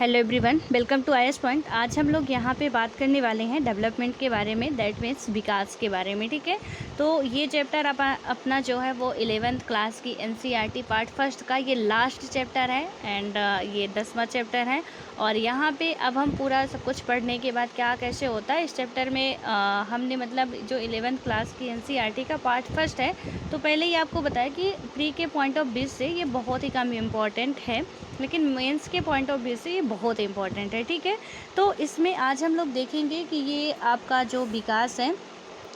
Hello everyone, welcome to IS point. आज हम लोग यहाँ पे बात करने वाले हैं डेवलपमेंट के बारे में, दैट मीन्स विकास के बारे में। ठीक है, तो ये चैप्टर अपना जो है वो 11th क्लास की एनसीईआरटी पार्ट फर्स्ट का ये लास्ट चैप्टर है एंड ये 10वां चैप्टर है। और यहाँ पे अब हम पूरा सब कुछ पढ़ने के बाद क्या कैसे होता है इस चैप्टर में हमने मतलब जो 11th क्लास की एनसीईआरटी का पार्ट फर्स्ट है, तो पहले ही आपको बताया कि प्री के पॉइंट ऑफ व्यू से ये बहुत ही कम इम्पॉर्टेंट है, लेकिन मेंस के पॉइंट ऑफ व्यू से ये बहुत इम्पॉर्टेंट है। ठीक है, तो इसमें आज हम लोग देखेंगे कि ये आपका जो विकास है,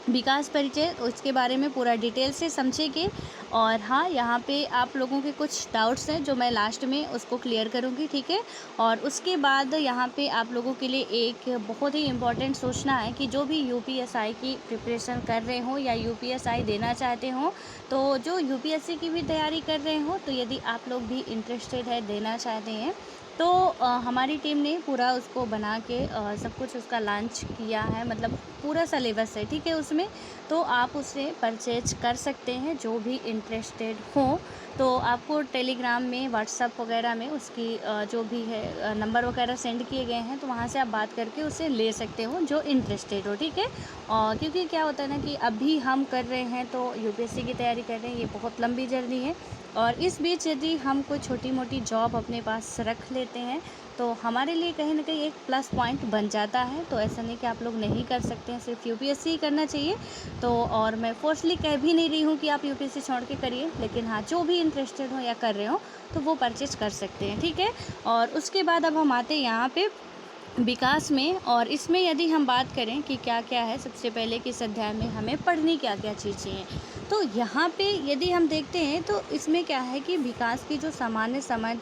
विकास परिचय, उसके बारे में पूरा डिटेल से समझेंगे। और हाँ, यहाँ पे आप लोगों के कुछ डाउट्स हैं जो मैं लास्ट में उसको क्लियर करूँगी। ठीक है, और उसके बाद यहाँ पे आप लोगों के लिए एक बहुत ही इम्पॉर्टेंट सोचना है कि जो भी यूपीएसआई की प्रिपरेशन कर रहे हो या यूपीएसआई देना चाहते हो, तो जो यूपीएससी की भी तैयारी कर रहे हो, तो यदि आप लोग भी इंटरेस्टेड है, देना चाहते हैं, तो हमारी टीम ने पूरा उसको बना के सब कुछ उसका लॉन्च किया है, मतलब पूरा सिलेबस है। ठीक है, उसमें तो आप उसे परचेज कर सकते हैं जो भी इंटरेस्टेड हो। तो आपको टेलीग्राम में, व्हाट्सअप वगैरह में उसकी जो भी है नंबर वगैरह सेंड किए गए हैं, तो वहाँ से आप बात करके उसे ले सकते हो जो इंटरेस्टेड हो। ठीक है, और क्योंकि क्या होता है ना कि अभी हम कर रहे हैं तो यूपीएससी की तैयारी कर रहे हैं, ये बहुत लंबी जर्नी है, और इस बीच यदि हम कोई छोटी मोटी जॉब अपने पास रख लेते हैं तो हमारे लिए कहीं ना कहीं एक प्लस पॉइंट बन जाता है। तो ऐसा नहीं कि आप लोग नहीं कर सकते हैं, सिर्फ यूपीएससी ही करना चाहिए। तो और मैं फोर्सली कह भी नहीं रही हूँ कि आप यूपीएससी छोड़ के करिए, लेकिन हाँ, जो भी इंटरेस्टेड हो या कर रहे हो तो वो परचेज कर सकते हैं। ठीक है, और उसके बाद अब हम आते हैं यहाँ पे विकास में। और इसमें यदि हम बात करें कि क्या क्या है, सबसे पहले किस अध्याय में हमें पढ़नी क्या क्या चीज़ें हैं, तो यहाँ पे यदि हम देखते हैं तो इसमें क्या है कि विकास की जो सामान्य समझ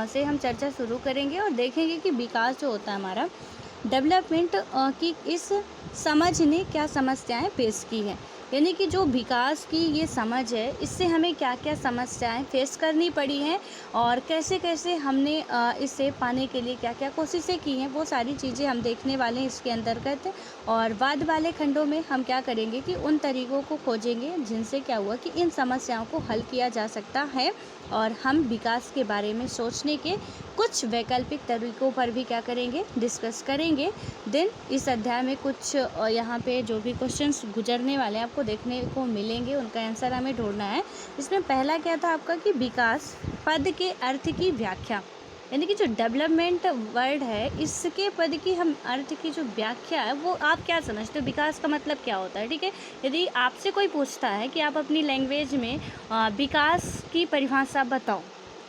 से हम चर्चा शुरू करेंगे और देखेंगे कि विकास जो होता है हमारा, डेवलपमेंट की इस समझ ने क्या समस्याएं पेश की हैं। यानी कि जो विकास की ये समझ है, इससे हमें क्या क्या समस्याएं फेस करनी पड़ी हैं और कैसे कैसे हमने इसे पाने के लिए क्या क्या कोशिशें की हैं, वो सारी चीज़ें हम देखने वाले हैं इसके अंतर्गत। और बाद वाले खंडों में हम क्या करेंगे कि उन तरीक़ों को खोजेंगे जिनसे क्या हुआ कि इन समस्याओं को हल किया जा सकता है, और हम विकास के बारे में सोचने के कुछ वैकल्पिक तरीक़ों पर भी क्या करेंगे, डिस्कस करेंगे। देन इस अध्याय में कुछ यहाँ पे जो भी क्वेश्चंस गुजरने वाले हैं आपको देखने को मिलेंगे, उनका आंसर हमें ढूंढना है। इसमें पहला क्या था आपका कि विकास पद के अर्थ की व्याख्या, यानी कि जो डेवलपमेंट वर्ड है, इसके पद की हम अर्थ की जो व्याख्या है वो आप क्या समझते हो, विकास का मतलब क्या होता है। ठीक है, यदि आपसे कोई पूछता है कि आप अपनी लैंग्वेज में विकास की परिभाषा बताओ,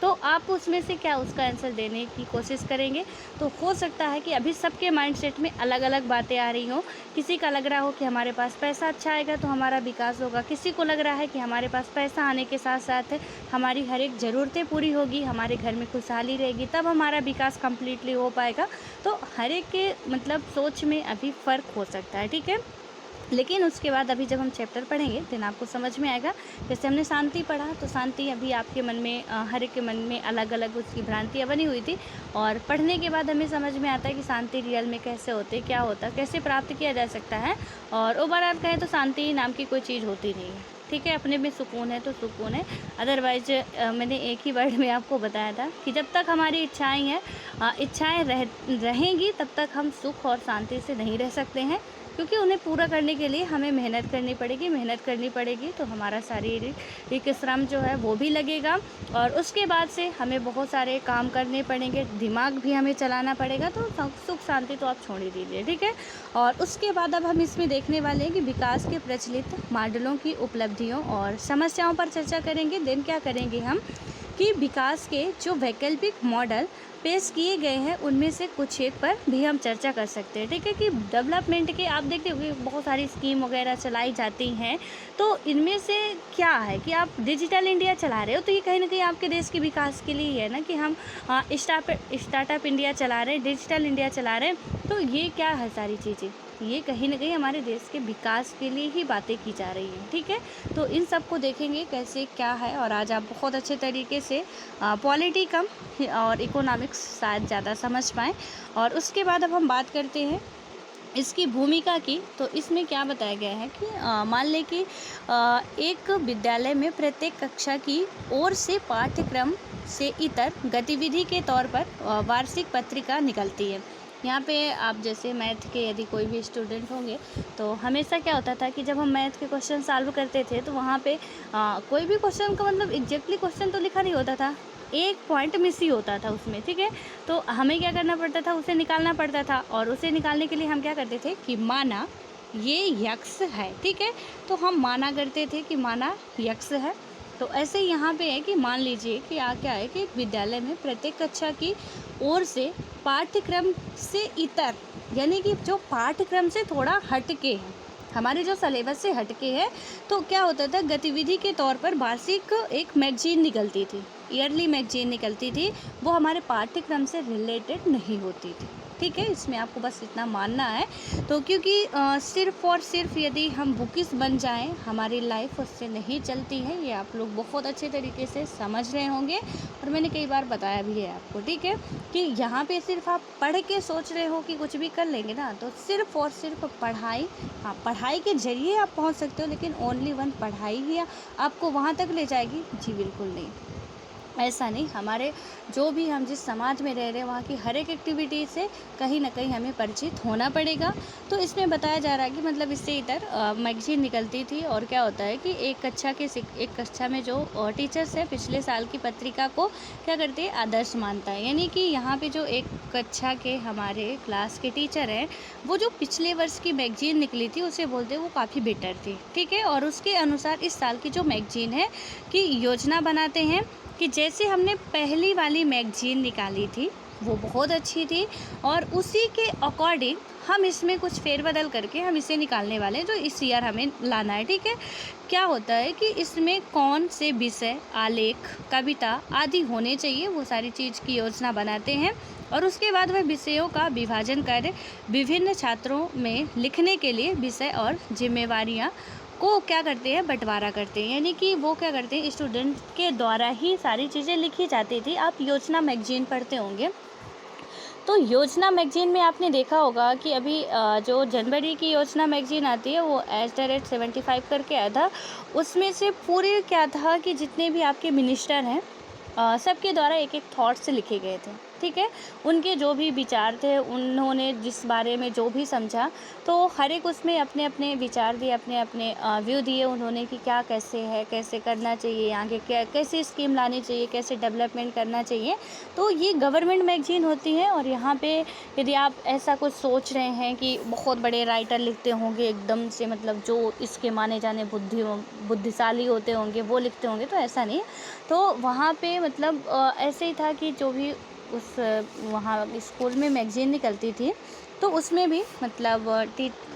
तो आप उसमें से क्या उसका आंसर देने की कोशिश करेंगे। तो हो सकता है कि अभी सबके माइंडसेट में अलग अलग बातें आ रही हों। किसी का लग रहा हो कि हमारे पास पैसा अच्छा आएगा तो हमारा विकास होगा, किसी को लग रहा है कि हमारे पास पैसा आने के साथ साथ हमारी हर एक ज़रूरतें पूरी होगी, हमारे घर में खुशहाली रहेगी, तब हमारा विकास कम्प्लीटली हो पाएगा। तो हर एक के मतलब सोच में अभी फ़र्क हो सकता है। ठीक है, लेकिन उसके बाद अभी जब हम चैप्टर पढ़ेंगे देन आपको समझ में आएगा। जैसे हमने शांति पढ़ा, तो शांति अभी आपके मन में हर एक के मन में अलग अलग उसकी भ्रांतियाँ बनी हुई थी, और पढ़ने के बाद हमें समझ में आता है कि शांति रियल में कैसे होते, क्या होता, कैसे प्राप्त किया जा सकता है। और ओवरऑल कहें तो शांति नाम की कोई चीज़ होती नहीं है। ठीक है, अपने में सुकून है तो सुकून है, अदरवाइज मैंने एक ही वर्ड में आपको बताया था कि जब तक हमारी इच्छाएं हैं, इच्छाएं रहेंगी, तब तक हम सुख और शांति से नहीं रह सकते हैं, क्योंकि उन्हें पूरा करने के लिए हमें मेहनत करनी पड़ेगी। मेहनत करनी पड़ेगी तो हमारा शारीरिक एक श्रम जो है वो भी लगेगा, और उसके बाद से हमें बहुत सारे काम करने पड़ेंगे, दिमाग भी हमें चलाना पड़ेगा। तो सुख शांति तो आप छोड़ ही दीजिए। ठीक है, और उसके बाद अब हम इसमें देखने वाले हैं कि विकास के प्रचलित मॉडलों की उपलब्धियों और समस्याओं पर चर्चा करेंगे। देन क्या करेंगे हम कि विकास के जो वैकल्पिक मॉडल पेश किए गए हैं उनमें से कुछ एक पर भी हम चर्चा कर सकते हैं। ठीक है, कि डेवलपमेंट के आप देखते होंगे बहुत सारी स्कीम वगैरह चलाई जाती हैं, तो इनमें से क्या है कि आप डिजिटल इंडिया चला रहे हो, तो ये कहीं ना कहीं आपके देश के विकास के लिए ही है ना, कि हम स्टार्टअप इंडिया चला रहे हैं, डिजिटल इंडिया चला रहे हैं, तो ये क्या है, सारी चीज़ें ये कहीं ना कहीं हमारे देश के विकास के लिए ही बातें की जा रही हैं। ठीक है, तो इन सब को देखेंगे कैसे क्या है, और आज आप बहुत अच्छे तरीके से पॉलिटी कम और इकोनॉमिक्स शायद ज़्यादा समझ पाएँ। और उसके बाद अब हम बात करते हैं इसकी भूमिका की। तो इसमें क्या बताया गया है कि मान लें कि एक विद्यालय में प्रत्येक कक्षा की ओर से पाठ्यक्रम से इतर गतिविधि के तौर पर वार्षिक पत्रिका निकलती है। यहाँ पे आप जैसे मैथ के यदि कोई भी स्टूडेंट होंगे तो हमेशा क्या होता था कि जब हम मैथ के क्वेश्चन सॉल्व करते थे तो वहाँ पे कोई भी क्वेश्चन का मतलब एग्जैक्टली क्वेश्चन तो लिखा नहीं होता था, एक पॉइंट मिस ही होता था उसमें, ठीक है। तो हमें क्या करना पड़ता था, उसे निकालना पड़ता था, और उसे निकालने के लिए हम क्या करते थे कि माना ये यक्स है, ठीक है। तो हम माना करते थे कि माना यक्स है। तो ऐसे यहाँ पे है कि मान लीजिए कि क्या है कि विद्यालय में प्रत्येक कक्षा की ओर से पाठ्यक्रम से इतर, यानी कि जो पाठ्यक्रम से थोड़ा हटके है, हमारे जो सिलेबस से हटके है, तो क्या होता था, गतिविधि के तौर पर वार्षिक एक मैगजीन निकलती थी, ईयरली मैगजीन निकलती थी, वो हमारे पाठ्यक्रम से रिलेटेड नहीं होती थी, ठीक है। इसमें आपको बस इतना मानना है। तो क्योंकि सिर्फ़ और सिर्फ यदि हम बुकिस बन जाएं, हमारी लाइफ उससे नहीं चलती है, ये आप लोग बहुत अच्छे तरीके से समझ रहे होंगे, और मैंने कई बार बताया भी है आपको, ठीक है, कि यहाँ पे सिर्फ आप पढ़ के सोच रहे हो कि कुछ भी कर लेंगे ना, तो सिर्फ और सिर्फ पढ़ाई, हाँ पढ़ाई के जरिए आप पहुँच सकते हो, लेकिन ओनली वन पढ़ाई ही आपको वहाँ तक ले जाएगी? जी बिल्कुल नहीं, ऐसा नहीं। हमारे जो भी हम जिस समाज में रह रहे हैं वहाँ की हर एक एक्टिविटी से कहीं ना कहीं हमें परिचित होना पड़ेगा। तो इसमें बताया जा रहा है कि मतलब इससे इधर मैगजीन निकलती थी, और क्या होता है कि एक कक्षा में जो टीचर्स है पिछले साल की पत्रिका को क्या करते हैं, आदर्श मानता है। यानी कि यहाँ पे जो एक कक्षा के हमारे क्लास के टीचर हैं, वो जो पिछले वर्ष की मैगजीन निकली थी उसे बोलते हैं वो काफ़ी बेटर थी, ठीक है। और उसके अनुसार इस साल की जो मैगजीन है कि योजना बनाते हैं कि जैसे हमने पहली वाली मैगजीन निकाली थी वो बहुत अच्छी थी, और उसी के अकॉर्डिंग हम इसमें कुछ फेरबदल करके हम इसे निकालने वाले हैं, जो इस ईयर हमें लाना है, ठीक है। क्या होता है कि इसमें कौन से विषय, आलेख, कविता आदि होने चाहिए, वो सारी चीज़ की योजना बनाते हैं, और उसके बाद वह विषयों का विभाजन कर विभिन्न छात्रों में लिखने के लिए विषय और जिम्मेवारियाँ को क्या करते हैं, बंटवारा करते हैं। यानी कि वो क्या करते हैं, स्टूडेंट के द्वारा ही सारी चीज़ें लिखी जाती थी। आप योजना मैगजीन पढ़ते होंगे, तो योजना मैगजीन में आपने देखा होगा कि अभी जो जनवरी की योजना मैगजीन आती है वो @75 करके आया था। उसमें से पूरे क्या था कि जितने भी आपके मिनिस्टर हैं सबके द्वारा एक एक थॉट्स लिखे गए थे, ठीक है। उनके जो भी विचार थे, उन्होंने जिस बारे में जो भी समझा, तो हर एक उसमें अपने अपने विचार दिए, अपने अपने व्यू दिए उन्होंने कि क्या कैसे है, कैसे करना चाहिए आगे, क्या कैसे स्कीम लानी चाहिए, कैसे डेवलपमेंट करना चाहिए। तो ये गवर्नमेंट मैगजीन होती है। और यहाँ पे यदि आप ऐसा कुछ सोच रहे हैं कि बहुत बड़े राइटर लिखते होंगे एकदम से, मतलब जो इसके माने जाने बुद्धिशाली होते होंगे वो लिखते होंगे, तो ऐसा नहीं। तो वहाँ पे मतलब ऐसे ही था कि जो भी उस वहाँ स्कूल में मैगजीन निकलती थी, तो उसमें भी मतलब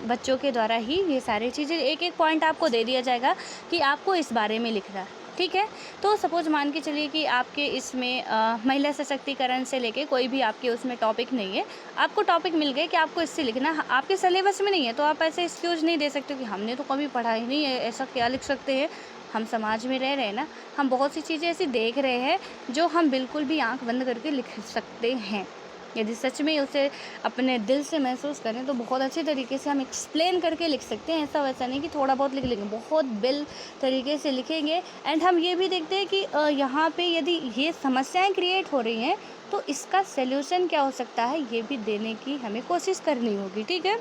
बच्चों के द्वारा ही ये सारी चीज़ें, एक एक पॉइंट आपको दे दिया जाएगा कि आपको इस बारे में लिखना, ठीक है। तो सपोज मान के चलिए कि आपके इसमें महिला सशक्तिकरण से लेके कोई भी आपके उसमें टॉपिक नहीं है, आपको टॉपिक मिल गए कि आपको इससे लिखना, आपके सिलेबस में नहीं है, तो आप ऐसे एक्सक्यूज़ नहीं दे सकते कि हमने तो कभी पढ़ा ही नहीं है, ऐसा क्या लिख सकते हैं। हम समाज में रह रहे हैं ना, हम बहुत सी चीज़ें ऐसी देख रहे हैं जो हम बिल्कुल भी आंख बंद करके लिख सकते हैं। यदि सच में उसे अपने दिल से महसूस करें तो बहुत अच्छे तरीके से हम एक्सप्लेन करके लिख सकते हैं। ऐसा वैसा नहीं कि थोड़ा बहुत लिख लेंगे, बहुत बिल तरीके से लिखेंगे। एंड हम ये भी देखते हैं कि यहाँ पे यदि ये समस्याएं क्रिएट हो रही हैं तो इसका सल्यूशन क्या हो सकता है, ये भी देने की हमें कोशिश करनी होगी, ठीक है।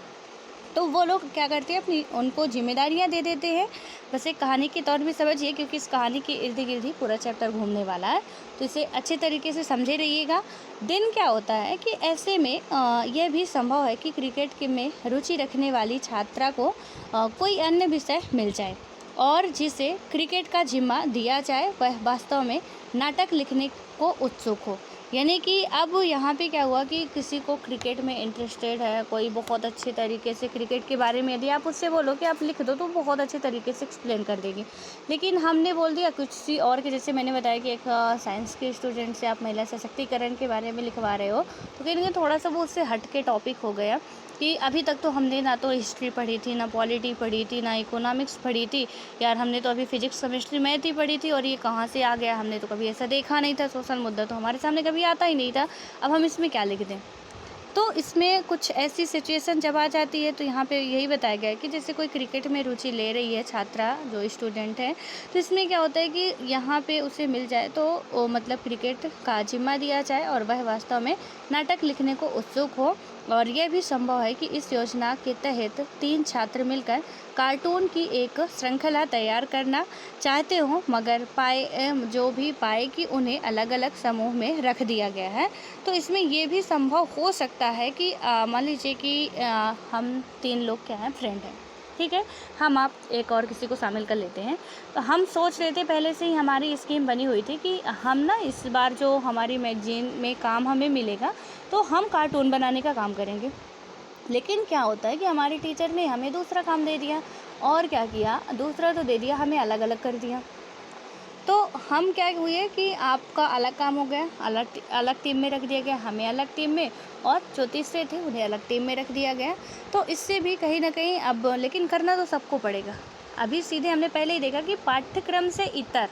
तो वो लोग क्या करते हैं, अपनी उनको जिम्मेदारियां दे देते हैं। बस एक कहानी के तौर में समझिए, क्योंकि इस कहानी के इर्द गिर्द ही पूरा चैप्टर घूमने वाला है, तो इसे अच्छे तरीके से समझे रहिएगा। दिन क्या होता है कि ऐसे में यह भी संभव है कि क्रिकेट के में रुचि रखने वाली छात्रा को कोई अन्य विषय मिल जाए और जिसे क्रिकेट का जिम्मा दिया जाए, वह वास्तव में नाटक लिखने को उत्सुक हो। यानी कि अब यहाँ पे क्या हुआ कि किसी को क्रिकेट में इंटरेस्टेड है, कोई बहुत अच्छे तरीके से क्रिकेट के बारे में यदि आप उससे बोलो कि आप लिख दो तो बहुत अच्छे तरीके से एक्सप्लेन कर देगी। लेकिन हमने बोल दिया किसी और के, जैसे मैंने बताया कि एक साइंस के स्टूडेंट से आप महिला सशक्तिकरण के बारे में लिखवा रहे हो, तो कहीं ना कहीं थोड़ा सा वो उससे हट के टॉपिक हो गया कि अभी तक तो हमने ना तो हिस्ट्री पढ़ी थी, ना पॉलिटी पढ़ी थी, ना इकोनॉमिक्स पढ़ी थी यार, हमने तो अभी फिजिक्स केमिस्ट्री मैथ ही पढ़ी थी, और ये कहाँ से आ गया, हमने तो कभी ऐसा देखा नहीं था, सोशल मुद्दा तो हमारे सामने कभी आता ही नहीं था, अब हम इसमें क्या लिख दें। तो इसमें कुछ ऐसी सिचुएशन जब आ जाती है तो यहाँ पे यही बताया गया है कि जैसे कोई क्रिकेट में रुचि ले रही है छात्रा जो स्टूडेंट है, तो इसमें क्या होता है कि यहाँ पे उसे मिल जाए तो मतलब क्रिकेट का जिम्मा दिया जाए और वह वास्तव में नाटक लिखने को उत्सुक हो। और यह भी संभव है कि इस योजना के तहत 3 छात्र मिलकर कार्टून की एक श्रृंखला तैयार करना चाहते हों, मगर जो भी पाए कि उन्हें अलग अलग समूह में रख दिया गया है। तो इसमें ये भी संभव हो सकता है कि मान लीजिए कि हम 3 लोग क्या हैं, फ्रेंड हैं, ठीक है, हम आप एक और किसी को शामिल कर लेते हैं। तो हम सोच रहे थे, पहले से ही हमारी स्कीम बनी हुई थी कि हम ना इस बार जो हमारी मैगजीन में काम हमें मिलेगा तो हम कार्टून बनाने का काम करेंगे। लेकिन क्या होता है कि हमारी टीचर ने हमें दूसरा काम दे दिया, और क्या किया, दूसरा तो दे दिया, हमें अलग अलग कर दिया। तो हम क्या हुए कि आपका अलग काम हो गया, अलग टीम में रख दिया गया, हमें अलग टीम में, और जो तीसरे थे उन्हें अलग टीम में रख दिया गया। तो इससे भी कहीं ना कहीं अब लेकिन करना तो सबको पड़ेगा। अभी सीधे हमने पहले ही देखा कि पाठ्यक्रम से इतर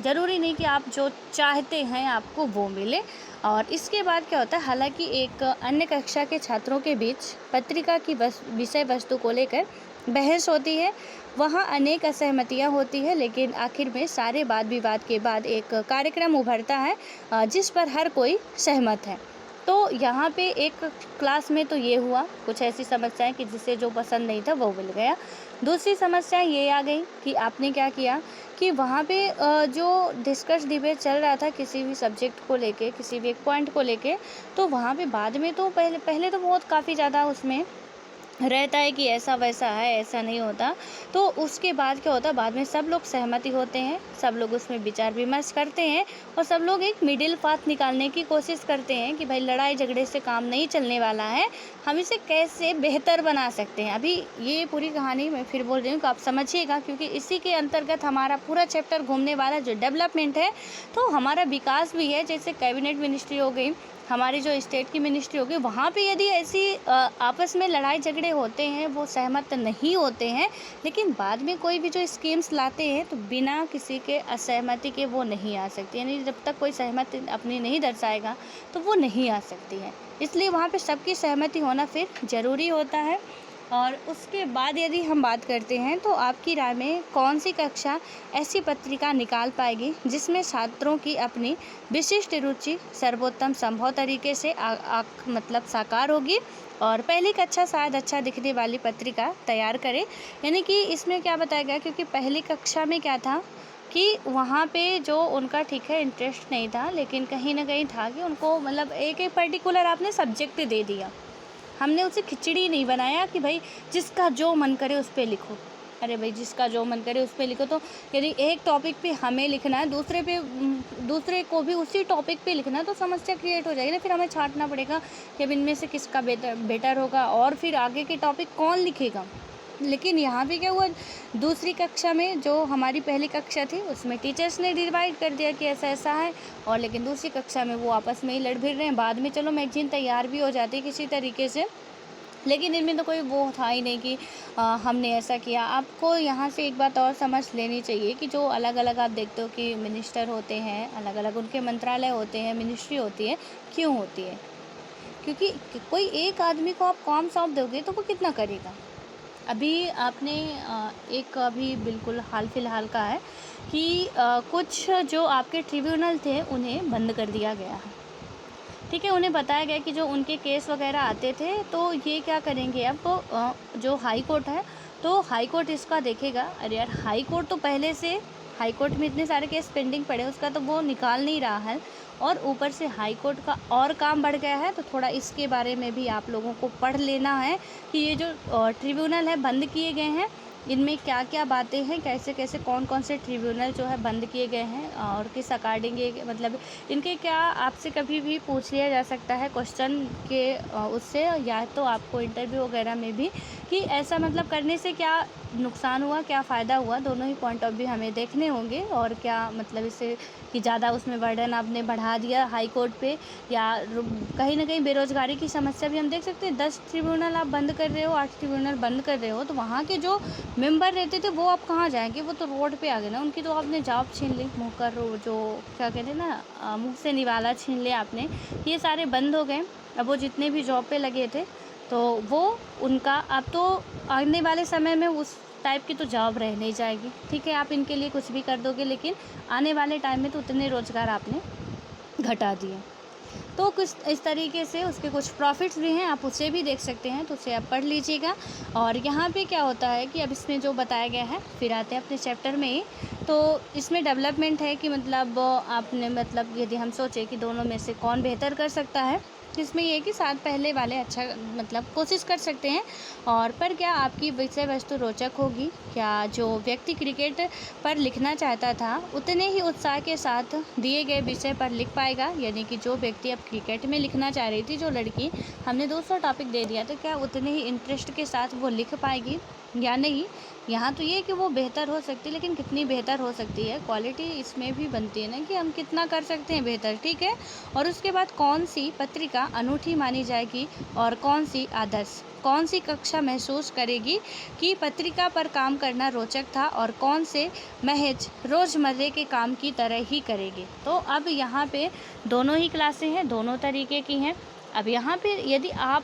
ज़रूरी नहीं कि आप जो चाहते हैं आपको वो मिले। और इसके बाद क्या होता है, हालांकि एक अन्य कक्षा के छात्रों के बीच पत्रिका की विषय वस्तु को लेकर बहस होती है, वहाँ अनेक असहमतियाँ होती है, लेकिन आखिर में सारे वाद विवाद के बाद एक कार्यक्रम उभरता है जिस पर हर कोई सहमत है। तो यहाँ पे एक क्लास में तो ये हुआ, कुछ ऐसी समस्याएं कि जिसे जो पसंद नहीं था वो मिल गया। दूसरी समस्या ये आ गई कि आपने क्या किया कि वहाँ पे जो डिस्कस डिबेट चल रहा था किसी भी सब्जेक्ट को लेके, किसी भी एक पॉइंट को लेके, तो वहाँ पे बाद में तो पहले तो बहुत काफ़ी ज़्यादा उसमें रहता है कि ऐसा वैसा है, ऐसा नहीं होता। तो उसके बाद क्या होता है, बाद में सब लोग सहमति होते हैं, सब लोग उसमें विचार विमर्श करते हैं और सब लोग एक मिडिल पाथ निकालने की कोशिश करते हैं कि भाई लड़ाई झगड़े से काम नहीं चलने वाला है, हम इसे कैसे बेहतर बना सकते हैं। अभी ये पूरी कहानी मैं फिर बोल रही हूँ कि आप समझिएगा, क्योंकि इसी के अंतर्गत हमारा पूरा चैप्टर घूमने वाला जो डेवलपमेंट है, तो हमारा विकास भी है। जैसे कैबिनेट मिनिस्ट्री हो गई, हमारी जो स्टेट की मिनिस्ट्री होगी, वहाँ पे यदि ऐसी आपस में लड़ाई झगड़े होते हैं, वो सहमत नहीं होते हैं, लेकिन बाद में कोई भी जो स्कीम्स लाते हैं तो बिना किसी के असहमति के वो नहीं आ सकती, यानी जब तक कोई सहमति अपनी नहीं दर्शाएगा तो वो नहीं आ सकती है। इसलिए वहाँ पे सबकी सहमति होना फिर ज़रूरी होता है। और उसके बाद यदि हम बात करते हैं तो आपकी राय में कौन सी कक्षा ऐसी पत्रिका निकाल पाएगी जिसमें छात्रों की अपनी विशिष्ट रुचि सर्वोत्तम संभव तरीके से मतलब साकार होगी, और पहली कक्षा शायद अच्छा दिखने वाली पत्रिका तैयार करे। यानी कि इसमें क्या बताया गया, क्योंकि पहली कक्षा में क्या था कि वहाँ पे जो उनका ठीक है इंटरेस्ट नहीं था, लेकिन कहीं ना कहीं था कि उनको मतलब एक एक पर्टिकुलर आपने सब्जेक्ट दे दिया, हमने उसे खिचड़ी नहीं बनाया कि भाई जिसका जो मन करे उस पर लिखो। अरे भाई जिसका जो मन करे उस पर लिखो, तो यदि एक टॉपिक पे हमें लिखना है, दूसरे को भी उसी टॉपिक पे लिखना है, तो समस्या क्रिएट हो जाएगी ना। फिर हमें छांटना पड़ेगा कि अब इनमें से किसका बेटर होगा और फिर आगे के टॉपिक कौन लिखेगा। लेकिन यहाँ पे क्या हुआ, दूसरी कक्षा में जो हमारी पहली कक्षा थी उसमें टीचर्स ने डिवाइड कर दिया कि ऐसा ऐसा है, और लेकिन दूसरी कक्षा में वो आपस में ही लड़ भिड़ रहे हैं। बाद में चलो मैगजीन तैयार भी हो जाती है किसी तरीके से, लेकिन इनमें तो कोई वो था ही नहीं कि हमने ऐसा किया। आपको यहाँ से एक बात और समझ लेनी चाहिए कि जो अलग अलग आप देखते हो कि मिनिस्टर होते हैं, अलग अलग उनके मंत्रालय होते हैं, मिनिस्ट्री होती है, क्यों होती है? क्योंकि कोई एक आदमी को आप काम सौंप दोगे तो वो कितना करेगा। अभी आपने एक अभी बिल्कुल हाल फिलहाल का है कि कुछ जो आपके ट्रिब्यूनल थे उन्हें बंद कर दिया गया है, ठीक है। उन्हें बताया गया कि जो उनके केस वगैरह आते थे तो ये क्या करेंगे, अब जो हाई कोर्ट है तो हाई कोर्ट इसका देखेगा। अरे यार, हाई कोर्ट तो पहले से हाई कोर्ट में इतने सारे केस पेंडिंग पड़े, उसका तो वो निकाल नहीं रहा है, और ऊपर से हाई कोर्ट का और काम बढ़ गया है। तो थोड़ा इसके बारे में भी आप लोगों को पढ़ लेना है कि ये जो ट्रिब्यूनल है बंद किए गए हैं, इनमें क्या क्या बातें हैं, कैसे कैसे कौन कौन से ट्रिब्यूनल जो है बंद किए गए हैं, और किस अकॉर्डिंग ये मतलब इनके क्या आपसे कभी भी पूछ लिया जा सकता है क्वेश्चन के उससे, या तो आपको इंटरव्यू वगैरह में भी कि ऐसा मतलब करने से क्या नुकसान हुआ, क्या फ़ायदा हुआ, दोनों ही पॉइंट ऑफ व्यू हमें देखने होंगे। और क्या मतलब इससे कि ज़्यादा उसमें बर्डन आपने बढ़ा दिया हाई कोर्ट पे, या कहीं ना कहीं बेरोज़गारी की समस्या भी हम देख सकते हैं। 10 ट्रिब्यूनल आप बंद कर रहे हो, 8 ट्रिब्यूनल बंद कर रहे हो, तो वहाँ के जो मेंबर रहते थे वो अब कहाँ जाएंगे, वो तो रोड पे आ गए ना, उनकी तो आपने जॉब छीन ली, मुँह कर जो क्या कहते हैं ना, मुँह से निवाला छीन लिया आपने, ये सारे बंद हो गए। अब वो जितने भी जॉब पे लगे थे तो वो उनका अब तो आने वाले समय में उस टाइप की तो जॉब रह नहीं जाएगी। ठीक है, आप इनके लिए कुछ भी कर दोगे, लेकिन आने वाले टाइम में तो उतने रोज़गार आपने घटा दिए। तो कुछ इस तरीके से उसके कुछ प्रॉफिट्स भी हैं, आप उसे भी देख सकते हैं, तो उसे आप पढ़ लीजिएगा। और यहाँ पे क्या होता है कि अब इसमें जो बताया गया है, फिर आते हैं अपने चैप्टर में। तो इसमें डेवलपमेंट है कि मतलब आपने मतलब यदि हम सोचें कि दोनों में से कौन बेहतर कर सकता है, तो इसमें ये है कि साथ पहले वाले अच्छा मतलब कोशिश कर सकते हैं। और पर क्या आपकी विषय वस्तु रोचक होगी? क्या जो व्यक्ति क्रिकेट पर लिखना चाहता था उतने ही उत्साह के साथ दिए गए विषय पर लिख पाएगा? यानी कि जो व्यक्ति अब क्रिकेट में लिखना चाह रही थी, जो लड़की, हमने दूसरा टॉपिक दे दिया, तो क्या उतने ही इंटरेस्ट के साथ वो लिख पाएगी या नहीं? यहाँ तो ये कि वो बेहतर हो सकती है, लेकिन कितनी बेहतर हो सकती है, क्वालिटी इसमें भी बनती है ना कि हम कितना कर सकते हैं बेहतर। ठीक है, और उसके बाद कौन सी पत्रिका अनूठी मानी जाएगी और कौन सी आदर्श? कौन सी कक्षा महसूस करेगी कि पत्रिका पर काम करना रोचक था और कौन से महज रोज़मर्रे के काम की तरह ही करेगी? तो अब यहाँ पे दोनों ही क्लासें हैं, दोनों तरीके की हैं। अब यहाँ पे यदि आप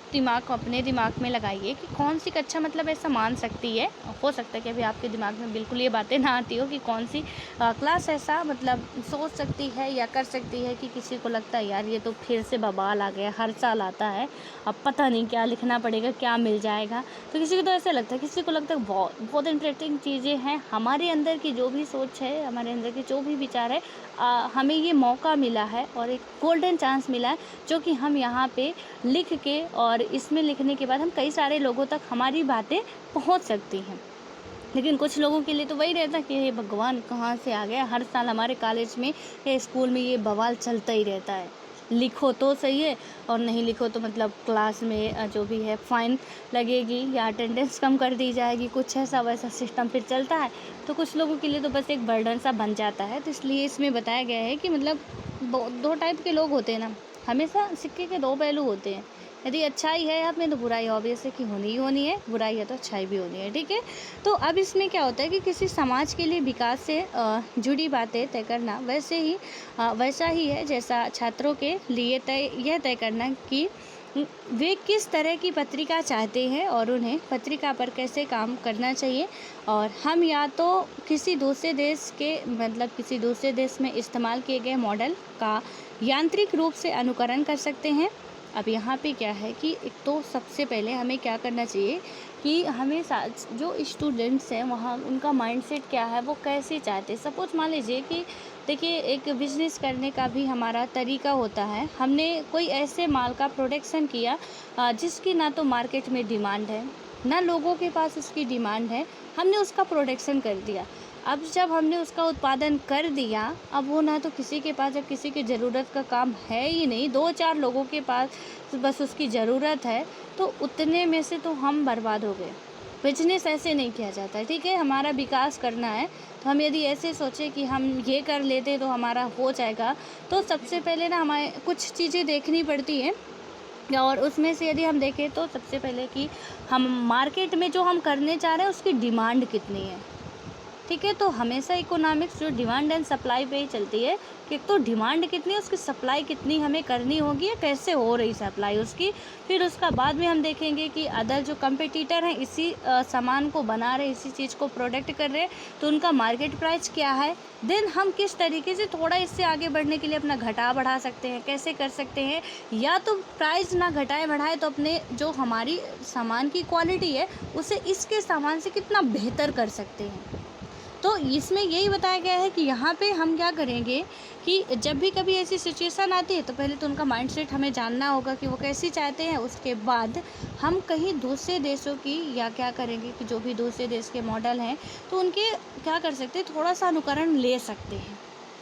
अपने दिमाग में लगाइए कि कौन सी कक्षा मतलब ऐसा मान सकती है, हो सकता है कि अभी आपके दिमाग में बिल्कुल ये बातें ना आती हो कि कौन सी क्लास ऐसा मतलब सोच सकती है या कर सकती है कि किसी को लगता है यार ये तो फिर से बवाल आ गया, हर साल आता है, अब पता नहीं क्या लिखना पड़ेगा, क्या मिल जाएगा। तो किसी को तो ऐसा लगता है, किसी को लगता है बहुत इंटरेस्टिंग चीज़ें हैं। हमारे अंदर की जो भी सोच है, हमारे अंदर के जो भी विचार है, हमें ये मौका मिला है और एक गोल्डन चांस मिला है, जो कि हम यहाँ पे लिख के, और इसमें लिखने के बाद हम कई सारे लोगों तक हमारी बातें पहुँच सकती हैं। लेकिन कुछ लोगों के लिए तो वही रहता है कि हे भगवान कहाँ से आ गया, हर साल हमारे कॉलेज में या स्कूल में ये बवाल चलता ही रहता है, लिखो तो सही है और नहीं लिखो तो मतलब क्लास में जो भी है फ़ाइन लगेगी या अटेंडेंस कम कर दी जाएगी, कुछ ऐसा वैसा सिस्टम फिर चलता है। तो कुछ लोगों के लिए तो बस एक बर्डन सा बन जाता है। तो इसलिए इसमें बताया गया है कि मतलब दो टाइप के लोग होते हैं ना, हमेशा सिक्के के दो पहलू होते हैं। यदि अच्छाई है आप में तो बुराई ऑब्वियस है कि होनी ही होनी है, बुराई है तो अच्छाई भी होनी है। ठीक है, तो अब इसमें क्या होता है कि किसी समाज के लिए विकास से जुड़ी बातें तय करना वैसा ही है जैसा छात्रों के लिए यह तय करना कि वे किस तरह की पत्रिका चाहते हैं और उन्हें पत्रिका पर कैसे काम करना चाहिए। और हम या तो किसी दूसरे देश में इस्तेमाल किए गए मॉडल का यांत्रिक रूप से अनुकरण कर सकते हैं। अब यहाँ पे क्या है कि एक तो सबसे पहले हमें क्या करना चाहिए कि हमें जो स्टूडेंट्स हैं वहाँ उनका माइंडसेट क्या है, वो कैसे चाहते हैं। सपोज मान लीजिए कि देखिए एक बिज़नेस करने का भी हमारा तरीका होता है, हमने कोई ऐसे माल का प्रोडक्शन किया जिसकी ना तो मार्केट में डिमांड है, ना लोगों के पास उसकी डिमांड है, हमने उसका प्रोडक्शन कर दिया। अब जब हमने उसका उत्पादन कर दिया, अब वो ना तो किसी के पास, जब किसी की ज़रूरत का काम है ही नहीं, 2-4 लोगों के पास बस उसकी ज़रूरत है, तो उतने में से तो हम बर्बाद हो गए। बिजनेस ऐसे नहीं किया जाता है। ठीक है, हमारा विकास करना है तो हम यदि ऐसे सोचें कि हम ये कर लेते तो हमारा हो जाएगा, तो सबसे पहले ना हमें कुछ चीज़ें देखनी पड़ती हैं। और उसमें से यदि हम देखें तो सबसे पहले कि हम मार्केट में जो हम करने चाह रहे हैं उसकी डिमांड कितनी है। ठीक है, तो हमेशा इकोनॉमिक्स जो डिमांड एंड सप्लाई पे ही चलती है कि तो डिमांड कितनी है, उसकी सप्लाई कितनी हमें करनी होगी या कैसे हो रही सप्लाई उसकी। फिर उसका बाद में हम देखेंगे कि अदर जो कंपटीटर हैं इसी सामान को बना रहे, इसी चीज़ को प्रोडक्ट कर रहे, तो उनका मार्केट प्राइस क्या है। देन हम किस तरीके से थोड़ा इससे आगे बढ़ने के लिए अपना घटा बढ़ा सकते हैं, कैसे कर सकते हैं, या तो प्राइस ना घटाए बढ़ाए तो अपने जो हमारी सामान की क्वालिटी है उसे इसके सामान से कितना बेहतर कर सकते हैं। तो इसमें यही बताया गया है कि यहाँ पे हम क्या करेंगे कि जब भी कभी ऐसी सिचुएशन आती है तो पहले तो उनका माइंडसेट हमें जानना होगा कि वो कैसी चाहते हैं। उसके बाद हम कहीं दूसरे देशों की या क्या करेंगे कि जो भी दूसरे देश के मॉडल हैं तो उनके क्या कर सकते हैं, थोड़ा सा अनुकरण ले सकते हैं।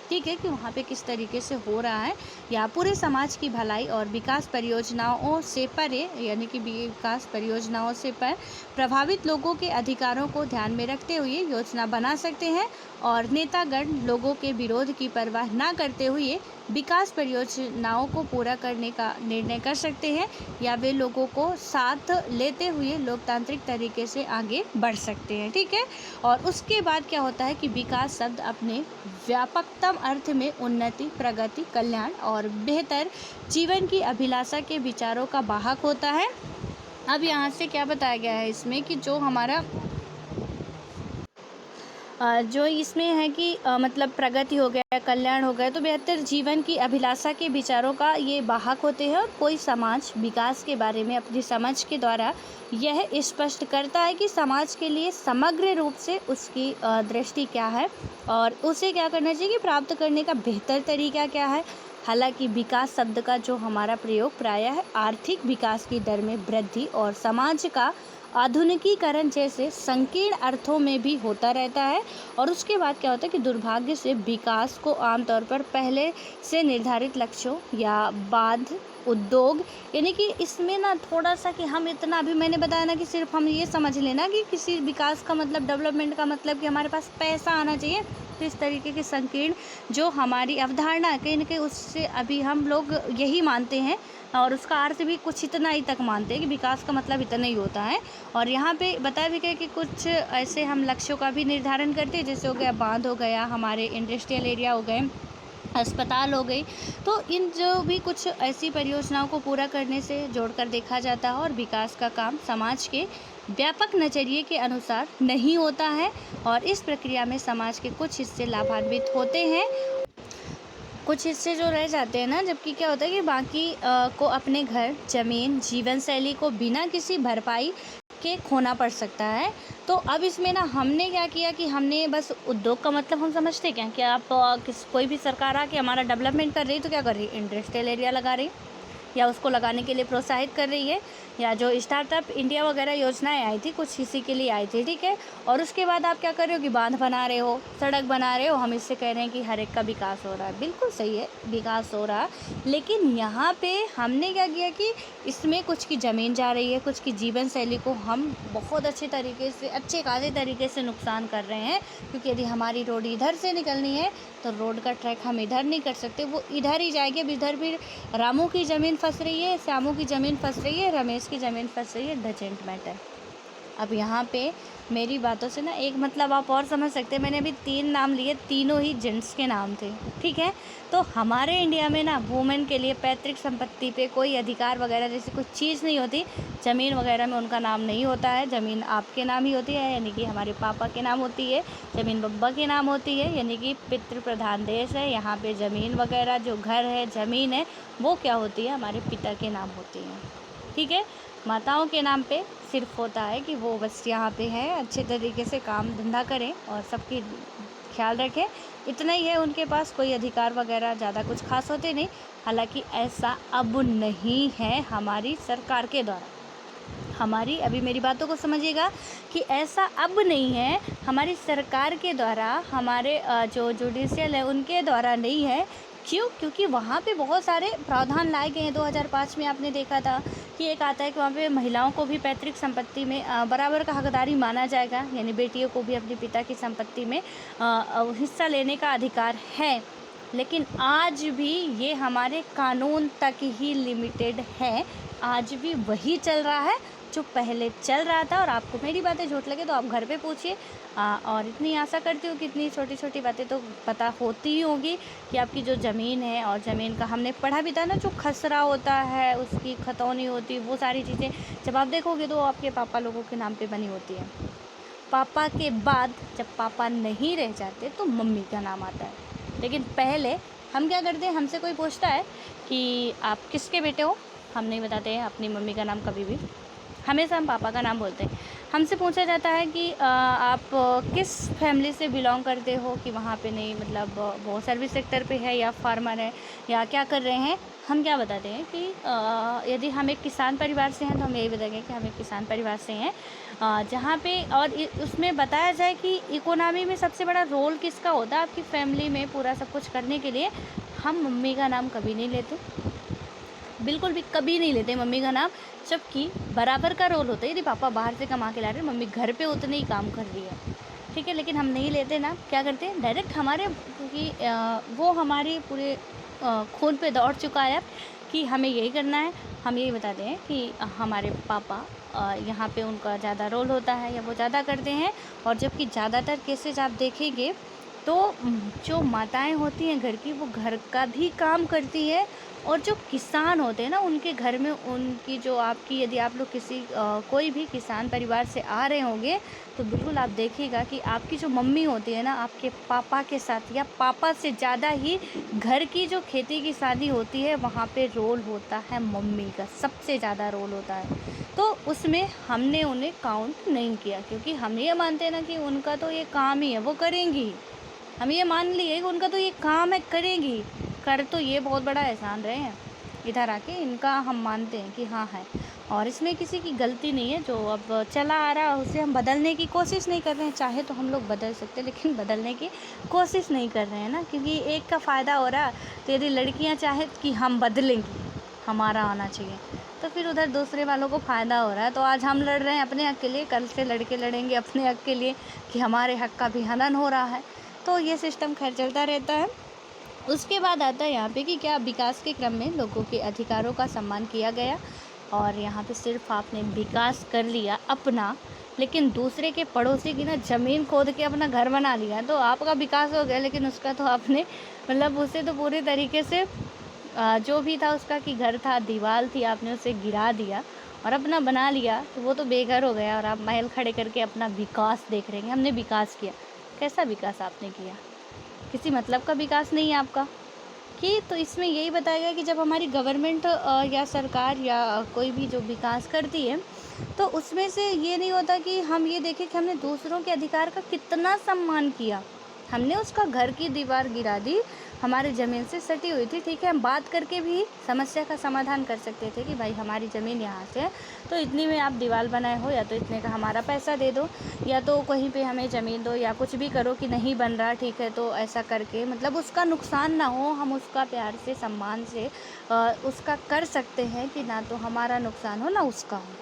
ठीक है, कि वहाँ पे किस तरीके से हो रहा है, या पूरे समाज की भलाई और विकास परियोजनाओं से परे, यानी कि विकास परियोजनाओं से पर प्रभावित लोगों के अधिकारों को ध्यान में रखते हुए योजना बना सकते हैं। और नेतागण लोगों के विरोध की परवाह न करते हुए विकास परियोजनाओं को पूरा करने का निर्णय कर सकते हैं, या वे लोगों को साथ लेते हुए लोकतांत्रिक तरीके से आगे बढ़ सकते हैं। ठीक है, और उसके बाद क्या होता है कि विकास शब्द अपने व्यापकतम अर्थ में उन्नति, प्रगति, कल्याण और और बेहतर जीवन की अभिलाषा के विचारों का वाहक होता है। अब यहाँ से क्या बताया गया है इसमें कि जो हमारा जो इसमें है कि मतलब प्रगति हो गया, कल्याण हो गया, तो बेहतर जीवन की अभिलाषा के विचारों का ये वाहक होते हैं। और कोई समाज विकास के बारे में अपनी समझ के द्वारा यह स्पष्ट करता है कि समाज के लिए समग्र रूप से उसकी दृष्टि क्या है और उसे क्या करना चाहिए, प्राप्त करने का बेहतर तरीका क्या है। हालांकि विकास शब्द का जो हमारा प्रयोग प्रायः है आर्थिक विकास की दर में वृद्धि और समाज का आधुनिकीकरण जैसे संकीर्ण अर्थों में भी होता रहता है। और उसके बाद क्या होता है कि दुर्भाग्य से विकास को आमतौर पर पहले से निर्धारित लक्ष्यों या बाद उद्योग, यानी कि इसमें ना थोड़ा सा कि हम इतना, अभी मैंने बताया ना कि सिर्फ हम ये समझ लेना कि किसी विकास का मतलब, डेवलपमेंट का मतलब कि हमारे पास पैसा आना चाहिए, तो इस तरीके की संकीर्ण जो हमारी अवधारणा है कहीं ना कहीं उससे अभी हम लोग यही मानते हैं और उसका अर्थ भी कुछ इतना ही तक मानते हैं कि विकास का मतलब इतना ही होता है। और यहाँ पे बताया भी गया कि कुछ ऐसे हम लक्ष्यों का भी निर्धारण करते हैं, जैसे हो गया बांध हो गया, हमारे इंडस्ट्रियल एरिया हो गए, अस्पताल हो गई। तो इन जो भी कुछ ऐसी परियोजनाओं को पूरा करने से जोड़कर देखा जाता है और विकास का काम समाज के व्यापक नज़रिए के अनुसार नहीं होता है और इस प्रक्रिया में समाज के कुछ हिस्से लाभान्वित होते हैं, कुछ हिस्से जो रह जाते हैं ना, जबकि क्या होता है कि बाकी को अपने घर, जमीन, जीवन शैली को बिना किसी भरपाई के खोना पड़ सकता है। तो अब इसमें ना हमने क्या किया कि हमने बस उद्योग का मतलब हम समझते क्या कि आप कोई भी सरकार आके हमारा डेवलपमेंट कर रही है तो क्या कर रही है, इंडस्ट्रियल एरिया लगा रही या उसको लगाने के लिए प्रोत्साहित कर रही है, या जो स्टार्टअप इंडिया वगैरह योजनाएं आई थी कुछ इसी के लिए आई थी, ठीक है। और उसके बाद आप क्या कर रहे हो कि बांध बना रहे हो, सड़क बना रहे हो, हम इससे कह रहे हैं कि हर एक का विकास हो रहा है। बिल्कुल सही है, विकास हो रहा, लेकिन यहाँ पे हमने क्या किया कि इसमें कुछ की ज़मीन जा रही है, कुछ की जीवन शैली को हम बहुत अच्छे तरीके से, अच्छे खासे तरीके से नुकसान कर रहे हैं। क्योंकि यदि हमारी रोड इधर से निकलनी है तो रोड का ट्रैक हम इधर नहीं कर सकते, वो इधर ही जाएगी। अब इधर भी रामू की ज़मीन फंस रही है, श्यामू की ज़मीन फंस रही है, रमेश की ज़मीन फंस रही है, डजेंट मैटर। अब यहाँ पे मेरी बातों से ना एक मतलब आप और समझ सकते हैं, मैंने अभी 3 नाम लिए, तीनों ही जेंट्स के नाम थे, ठीक है। तो हमारे इंडिया में ना वुमेन के लिए पैतृक संपत्ति पे कोई अधिकार वगैरह जैसी कुछ चीज़ नहीं होती, ज़मीन वगैरह में उनका नाम नहीं होता है। ज़मीन आपके नाम ही होती है, यानी कि हमारे पापा के नाम होती है, ज़मीन बब्बा के नाम होती है, यानी कि पितृ प्रधान देश है। यहाँ पे ज़मीन वगैरह जो घर है, ज़मीन है, वो क्या होती है, हमारे पिता के नाम होती है, ठीक है। माताओं के नाम पे सिर्फ होता है कि वो बस यहाँ पे है, अच्छे तरीके से काम धंधा करें और सबकी ख्याल रखें, इतना ही है उनके पास, कोई अधिकार वगैरह ज़्यादा कुछ खास होते नहीं। हालांकि ऐसा अब नहीं है हमारी सरकार के द्वारा। हमारी, अभी मेरी बातों को समझिएगा कि ऐसा अब नहीं है हमारी सरकार के द्वारा, हमारे जो जुडिशियल है उनके द्वारा नहीं है। क्यों? क्योंकि वहाँ पे बहुत सारे प्रावधान लाए गए हैं। 2005 में आपने देखा था कि एक आता है कि वहाँ पे महिलाओं को भी पैतृक संपत्ति में बराबर का हकदारी माना जाएगा, यानी बेटियों को भी अपने पिता की संपत्ति में हिस्सा लेने का अधिकार है। लेकिन आज भी ये हमारे कानून तक ही लिमिटेड है, आज भी वही चल रहा है जो पहले चल रहा था। और आपको मेरी बातें झूठ लगे तो आप घर पे पूछिए। और इतनी आशा करती हूँ कि इतनी छोटी छोटी बातें तो पता होती ही होगी कि आपकी जो ज़मीन है, और ज़मीन का हमने पढ़ा भी था ना, जो खसरा होता है उसकी खतौनी होती, वो सारी चीज़ें जब आप देखोगे तो आपके पापा लोगों के नाम पे बनी होती है। पापा के बाद जब पापा नहीं रह जाते तो मम्मी का नाम आता है। लेकिन पहले हम क्या करते हैं, हमसे कोई पूछता है कि आप किसके बेटे हो, हम नहीं बताते हैं अपनी मम्मी का नाम कभी भी, हमेशा हम पापा का नाम बोलते हैं। हमसे पूछा जाता है कि आप किस फैमिली से बिलोंग करते हो, कि वहाँ पे नहीं, मतलब वो सर्विस सेक्टर पे है या फार्मर है या क्या कर रहे हैं। हम क्या बताते हैं कि यदि हम एक किसान परिवार से हैं तो हम यही बताएंगे कि हम एक किसान परिवार से हैं, जहाँ पे और उसमें बताया जाए कि इकोनॉमी में सबसे बड़ा रोल किसका होता है आपकी फैमिली में पूरा सब कुछ करने के लिए। हम मम्मी का नाम कभी नहीं लेते, बिल्कुल भी कभी नहीं लेते मम्मी का नाम, जबकि बराबर का रोल होता है। यदि पापा बाहर से कमा के ला रहे हैं, मम्मी घर पे उतने ही काम कर रही है, ठीक है, लेकिन हम नहीं लेते ना। क्या करते हैं, डायरेक्ट हमारे, क्योंकि वो हमारे पूरे खून पे दौड़ चुका है कि हमें यही करना है। हम यही बताते हैं कि हमारे पापा यहाँ पे उनका ज़्यादा रोल होता है या वो ज़्यादा करते हैं। और जबकि ज़्यादातर केसेज आप देखेंगे तो जो माताएं होती हैं घर की, वो घर का भी काम करती है, और जो किसान होते हैं ना, उनके घर में उनकी जो आपकी, यदि आप लोग कोई भी किसान परिवार से आ रहे होंगे, तो बिल्कुल आप देखिएगा कि आपकी जो मम्मी होती है ना, आपके पापा के साथ या पापा से ज़्यादा ही घर की जो खेती किसानी होती है, वहाँ पे रोल होता है मम्मी का, सबसे ज़्यादा रोल होता है। तो उसमें हमने उन्हें काउंट नहीं किया, क्योंकि हम ये मानते हैं ना कि उनका तो ये काम ही है, वो करेंगी ही। हम ये मान लिए कि उनका तो ये काम है, करेंगी। कर तो ये बहुत बड़ा एहसान रहे हैं, इधर आके इनका हम मानते हैं कि हाँ है, और इसमें किसी की गलती नहीं है। जो अब चला आ रहा है उसे हम बदलने की कोशिश नहीं कर रहे हैं। चाहे तो हम लोग बदल सकते हैं, लेकिन बदलने की कोशिश नहीं कर रहे हैं ना, क्योंकि एक का फ़ायदा हो रहा है। तेरी लड़कियां चाहे कि हम बदलेंगी, हमारा आना चाहिए, तो फिर उधर दूसरे वालों को फ़ायदा हो रहा है। तो आज हम लड़ रहे हैं अपने हक़ के लिए, कल से लड़के लड़ेंगे अपने हक़ के लिए कि हमारे हक़ का भी हनन हो रहा है। तो ये सिस्टम खैर चलता रहता है। उसके बाद आता है यहाँ पे कि क्या विकास के क्रम में लोगों के अधिकारों का सम्मान किया गया। और यहाँ पे सिर्फ आपने विकास कर लिया अपना, लेकिन दूसरे के पड़ोसी की ना ज़मीन खोद के अपना घर बना लिया, तो आपका विकास हो गया, लेकिन उसका तो आपने मतलब उसे तो पूरे तरीके से जो भी था उसका कि घर था, दीवार थी, आपने उसे गिरा दिया और अपना बना लिया, तो वो तो बेघर हो गया। और आप महल खड़े करके अपना विकास देख रहे हैं, हमने विकास किया। कैसा विकास आपने किया? किसी मतलब का विकास नहीं है आपका। कि तो इसमें यही बताया गया कि जब हमारी गवर्नमेंट या सरकार या कोई भी जो विकास करती है, तो उसमें से ये नहीं होता कि हम ये देखें कि हमने दूसरों के अधिकार का कितना सम्मान किया। हमने उसका घर की दीवार गिरा दी, हमारी ज़मीन से सटी हुई थी, ठीक है, हम बात करके भी समस्या का समाधान कर सकते थे कि भाई हमारी ज़मीन यहाँ से है, तो इतनी में आप दीवार बनाए हो, या तो इतने का हमारा पैसा दे दो, या तो कहीं पे हमें ज़मीन दो, या कुछ भी करो कि नहीं बन रहा, ठीक है, तो ऐसा करके मतलब उसका नुकसान ना हो, हम उसका प्यार से सम्मान से उसका कर सकते हैं कि ना तो हमारा नुकसान हो ना उसका हो।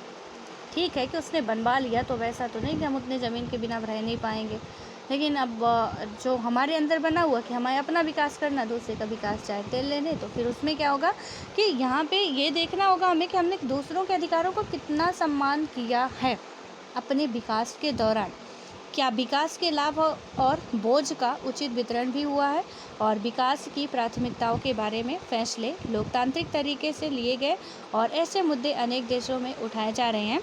ठीक है कि उसने बनवा लिया, तो वैसा तो नहीं कि हम उतने ज़मीन के बिना रह नहीं पाएंगे। लेकिन अब जो हमारे अंदर बना हुआ कि हमें अपना विकास करना, दूसरे का विकास चाहे तेल लेने, तो फिर उसमें क्या होगा कि यहाँ पे ये देखना होगा हमें कि हमने दूसरों के अधिकारों को कितना सम्मान किया है अपने विकास के दौरान। क्या विकास के लाभ और बोझ का उचित वितरण भी हुआ है, और विकास की प्राथमिकताओं के बारे में फैसले लोकतांत्रिक तरीके से लिए गए, और ऐसे मुद्दे अनेक देशों में उठाए जा रहे हैं।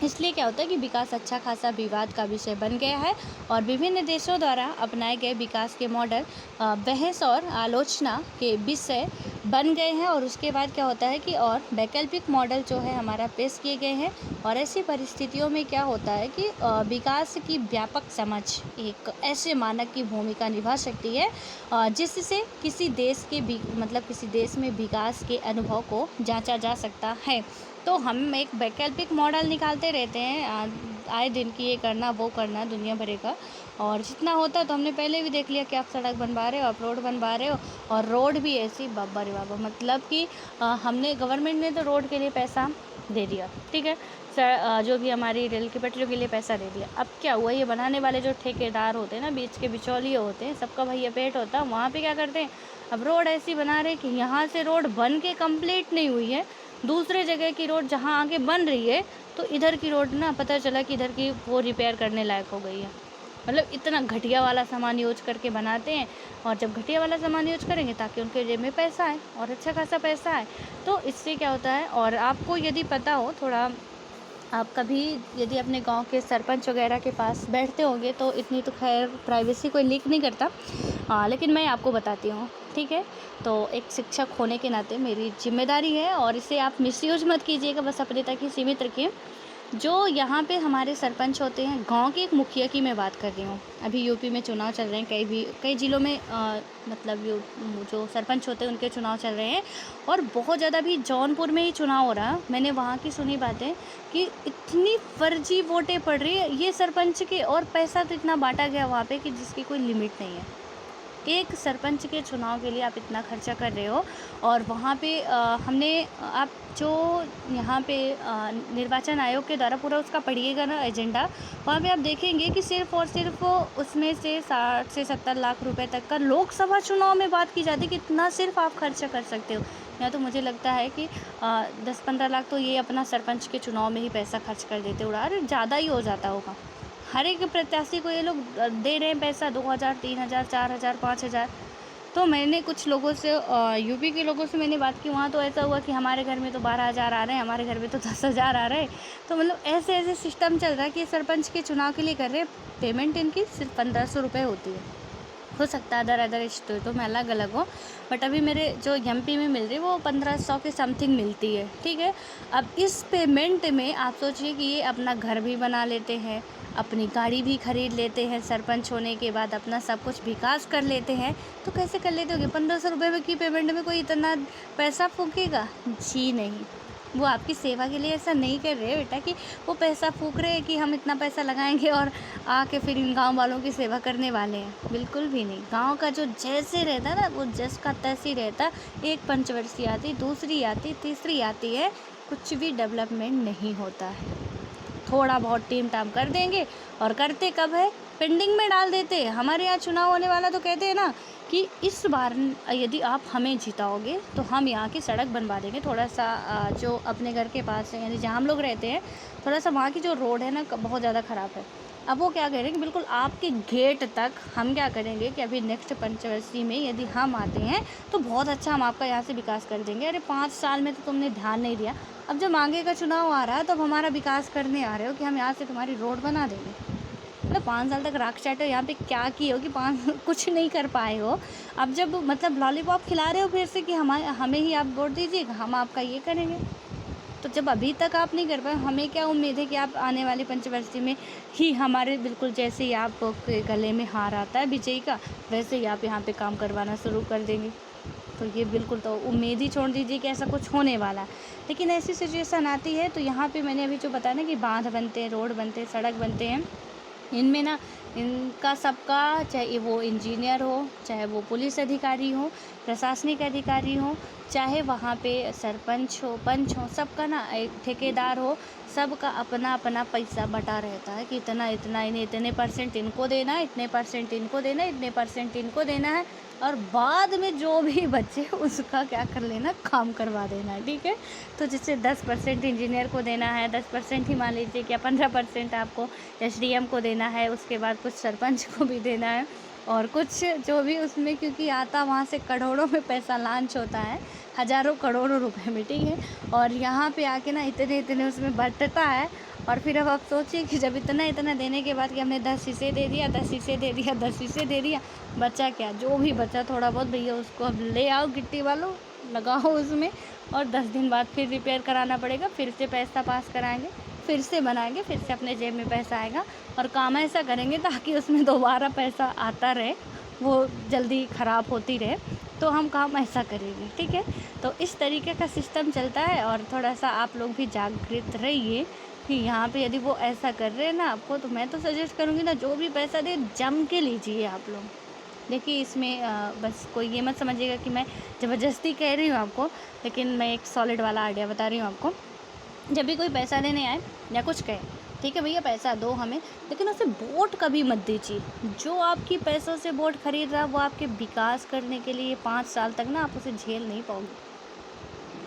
इसलिए क्या होता है कि विकास अच्छा खासा विवाद का विषय बन गया है, और विभिन्न देशों द्वारा अपनाए गए विकास के मॉडल बहस और आलोचना के विषय बन गए हैं। और उसके बाद क्या होता है कि और वैकल्पिक मॉडल जो है हमारा पेश किए गए हैं। और ऐसी परिस्थितियों में क्या होता है कि विकास की व्यापक समझ एक ऐसे मानक की भूमिका निभा सकती है जिससे किसी देश के मतलब किसी देश में विकास के अनुभव को जांचा जा सकता है। तो हम एक वैकल्पिक मॉडल निकालते रहते हैं आए दिन की, ये करना वो करना दुनिया भर का, और जितना होता है तो हमने पहले भी देख लिया कि आप सड़क बनवा रहे हो, आप रोड बनवा रहे हो, और रोड भी ऐसी बाबा रे बाबा, मतलब कि हमने गवर्नमेंट ने तो रोड के लिए पैसा दे दिया, ठीक है, जो भी हमारी रेल की पटरियों के लिए पैसा दे दिया। अब क्या हुआ, ये बनाने वाले जो ठेकेदार होते हैं ना, बीच के बिचौलिए होते हैं, सबका भैया पेट होता है, वहाँ पे क्या करते हैं, अब रोड ऐसी बना रहे कि यहाँ से रोड बन के कंप्लीट नहीं हुई है, दूसरे जगह की रोड जहाँ आगे बन रही है, तो इधर की रोड ना पता चला कि इधर की वो रिपेयर करने लायक हो गई है। मतलब इतना घटिया वाला सामान यूज करके बनाते हैं, और जब घटिया वाला सामान यूज करेंगे ताकि उनके जेब में पैसा आए, और अच्छा खासा पैसा आए, तो इससे क्या होता है। और आपको यदि पता हो थोड़ा, आप कभी यदि अपने गांव के सरपंच वगैरह के पास बैठते होंगे, तो इतनी तो खैर प्राइवेसी कोई लीक नहीं करता, लेकिन मैं आपको बताती हूँ, ठीक है। तो एक शिक्षक होने के नाते मेरी जिम्मेदारी है, और इसे आप मिसयूज मत कीजिएगा, बस अपने तक ही सीमित रखिए। जो यहाँ पे हमारे सरपंच होते हैं, गांव के एक मुखिया की मैं बात कर रही हूँ, अभी यूपी में चुनाव चल रहे हैं, कई ज़िलों में मतलब जो सरपंच होते हैं उनके चुनाव चल रहे हैं, और बहुत ज़्यादा भी जौनपुर में ही चुनाव हो रहा है। मैंने वहाँ की सुनी बातें कि इतनी फर्जी वोटें पड़ रही है ये सरपंच के, और पैसा तो इतना बांटा गया वहाँ पे कि जिसकी कोई लिमिट नहीं है। एक सरपंच के चुनाव के लिए आप इतना खर्चा कर रहे हो, और वहाँ पे हमने आप जो यहाँ पे निर्वाचन आयोग के द्वारा पूरा उसका पढ़िएगा ना एजेंडा, वहाँ पे आप देखेंगे कि सिर्फ़ और सिर्फ उसमें से 60 से 70 लाख रुपए तक का लोकसभा चुनाव में बात की जाती है कि इतना सिर्फ आप खर्चा कर सकते हो। या तो मुझे लगता है कि 10-15 लाख तो ये अपना सरपंच के चुनाव में ही पैसा खर्च कर देते, उड़ा अरे ज़्यादा ही हो जाता होगा। हर एक प्रत्याशी को ये लोग दे रहे हैं पैसा 2000, 3000, 4000, 5000। तो मैंने कुछ लोगों से यूपी के लोगों से मैंने बात की, वहाँ तो ऐसा हुआ कि हमारे घर में तो 12,000 आ रहे हैं, हमारे घर में तो 10,000 आ रहे हैं। तो मतलब ऐसे ऐसे सिस्टम चल रहा है कि सरपंच के चुनाव के लिए कर रहे हैं, पेमेंट इनकी सिर्फ 1500 रुपये होती है। हो सकता है अदर स्टेटों में अलग अलग हो, बट अभी मेरे जो एमपी में मिल रही है वो 1500 के समथिंग मिलती है, ठीक है। अब इस पेमेंट में आप सोचिए कि ये अपना घर भी बना लेते हैं, अपनी गाड़ी भी खरीद लेते हैं, सरपंच होने के बाद अपना सब कुछ विकास कर लेते हैं। तो कैसे कर लेते होंगे? 1500 रुपये में की पेमेंट में कोई इतना पैसा फूकेगा? जी नहीं। वो आपकी सेवा के लिए ऐसा नहीं कर रहे बेटा कि वो पैसा फूक रहे हैं कि हम इतना पैसा लगाएंगे और आके फिर इन गांव वालों की सेवा करने वाले हैं। बिल्कुल भी नहीं। गांव का जो जैसे रहता है ना, वो जस का तैसे ही रहता। एक पंचवर्षीय आती, दूसरी आती, तीसरी आती है, कुछ भी डेवलपमेंट नहीं होता है। थोड़ा बहुत टीम टाम कर देंगे, और करते कब है? पेंडिंग में डाल देते हैं। हमारे यहाँ चुनाव होने वाला तो कहते हैं ना कि इस बार यदि आप हमें जिताओगे तो हम यहाँ की सड़क बनवा देंगे। थोड़ा सा जो अपने घर के पास है, यानी जहाँ हम लोग रहते हैं, थोड़ा सा वहाँ की जो रोड है ना बहुत ज़्यादा ख़राब है। अब वो क्या करेंगे, बिल्कुल आपके गेट तक हम क्या करेंगे कि अभी नेक्स्ट पंचवर्षीय में यदि हम आते हैं तो बहुत अच्छा हम आपका यहाँ से विकास कर देंगे। अरे 5 साल में तो तुमने ध्यान नहीं दिया, अब जब आगे का चुनाव आ रहा है तो अब हमारा विकास करने आ रहे हो कि हम यहाँ से तुम्हारी रोड बना देंगे। मतलब 5 साल तक राख चाटे यहाँ पे क्या किए हो कि 5 कुछ नहीं कर पाए हो। अब जब मतलब लॉलीपॉप खिला रहे हो फिर से कि हमें ही आप वोट दीजिएगा, हम आपका ये करेंगे। तो जब अभी तक आप नहीं कर पाए, हमें क्या उम्मीद है कि आप आने वाले पंचवर्षीय में ही हमारे बिल्कुल जैसे ही आप के गले में हार आता है विजयी का, वैसे ही आप यहाँ पे काम करवाना शुरू कर देंगे। तो ये बिल्कुल तो उम्मीद ही छोड़ दीजिए कि ऐसा कुछ होने वाला है। लेकिन ऐसी सिचुएशन आती है तो यहाँ पे मैंने अभी जो बताया ना कि बांध बनते हैं, रोड बनते हैं, सड़क बनते हैं, इनमें ना इनका सबका, चाहे वो इंजीनियर हो, चाहे वो पुलिस अधिकारी हो, प्रशासनिक अधिकारी हो, चाहे वहाँ पे सरपंच हो, पंच हो, सबका ना एक ठेकेदार हो, सबका अपना अपना पैसा बटा रहता है कि इतना इतना इन्हें इतने परसेंट इनको देना है, इतने परसेंट इनको देना है, इतने परसेंट इनको देना है, और बाद में जो भी बचे उसका क्या कर लेना, काम करवा देना है, ठीक है। तो जैसे 10% इंजीनियर को देना है, 10% ही मान लीजिए कि 15% आपको एसडीएम को देना है, उसके बाद कुछ सरपंच को भी देना है, और कुछ जो भी उसमें, क्योंकि आता वहाँ से करोड़ों में पैसा लॉन्च होता है, हज़ारों करोड़ों रुपए में, ठीक है। और यहाँ पे आके ना इतने इतने उसमें बँटता है। और फिर अब आप सोचिए कि जब इतना इतना देने के बाद कि हमने 10 शीशे दे दिया, 10 शीशे दे दिया, 10 शीशे दे दिया, बचा क्या? जो भी बचा थोड़ा बहुत, भैया उसको अब ले आओ गिट्टी वालों, लगाओ उसमें, और 10 दिन बाद फिर रिपेयर कराना पड़ेगा, फिर से पैसा पास कराएंगे, फिर से बनाएंगे, फिर से अपने जेब में पैसा आएगा। और काम ऐसा करेंगे ताकि उसमें दोबारा पैसा आता रहे, वो जल्दी ख़राब होती रहे। तो हम काम ऐसा करेंगे, ठीक है। तो इस तरीके का सिस्टम चलता है। और थोड़ा सा आप लोग भी जागृत रहिए कि यहाँ पे यदि वो ऐसा कर रहे हैं ना आपको, तो मैं तो सजेस्ट करूँगी ना, जो भी पैसा दे जम के लीजिए आप लोग। देखिए इसमें बस कोई ये मत समझिएगा कि मैं ज़बरदस्ती कह रही हूँ आपको, लेकिन मैं एक सॉलिड वाला आइडिया बता रही हूँ आपको। जब भी कोई पैसा देने आए या कुछ कहे, ठीक है भैया पैसा दो हमें, लेकिन उसे वोट कभी मत दीजिए। जो आपकी पैसों से वोट खरीद रहा है वो आपके विकास करने के लिए 5 साल तक ना आप उसे झेल नहीं पाओगे,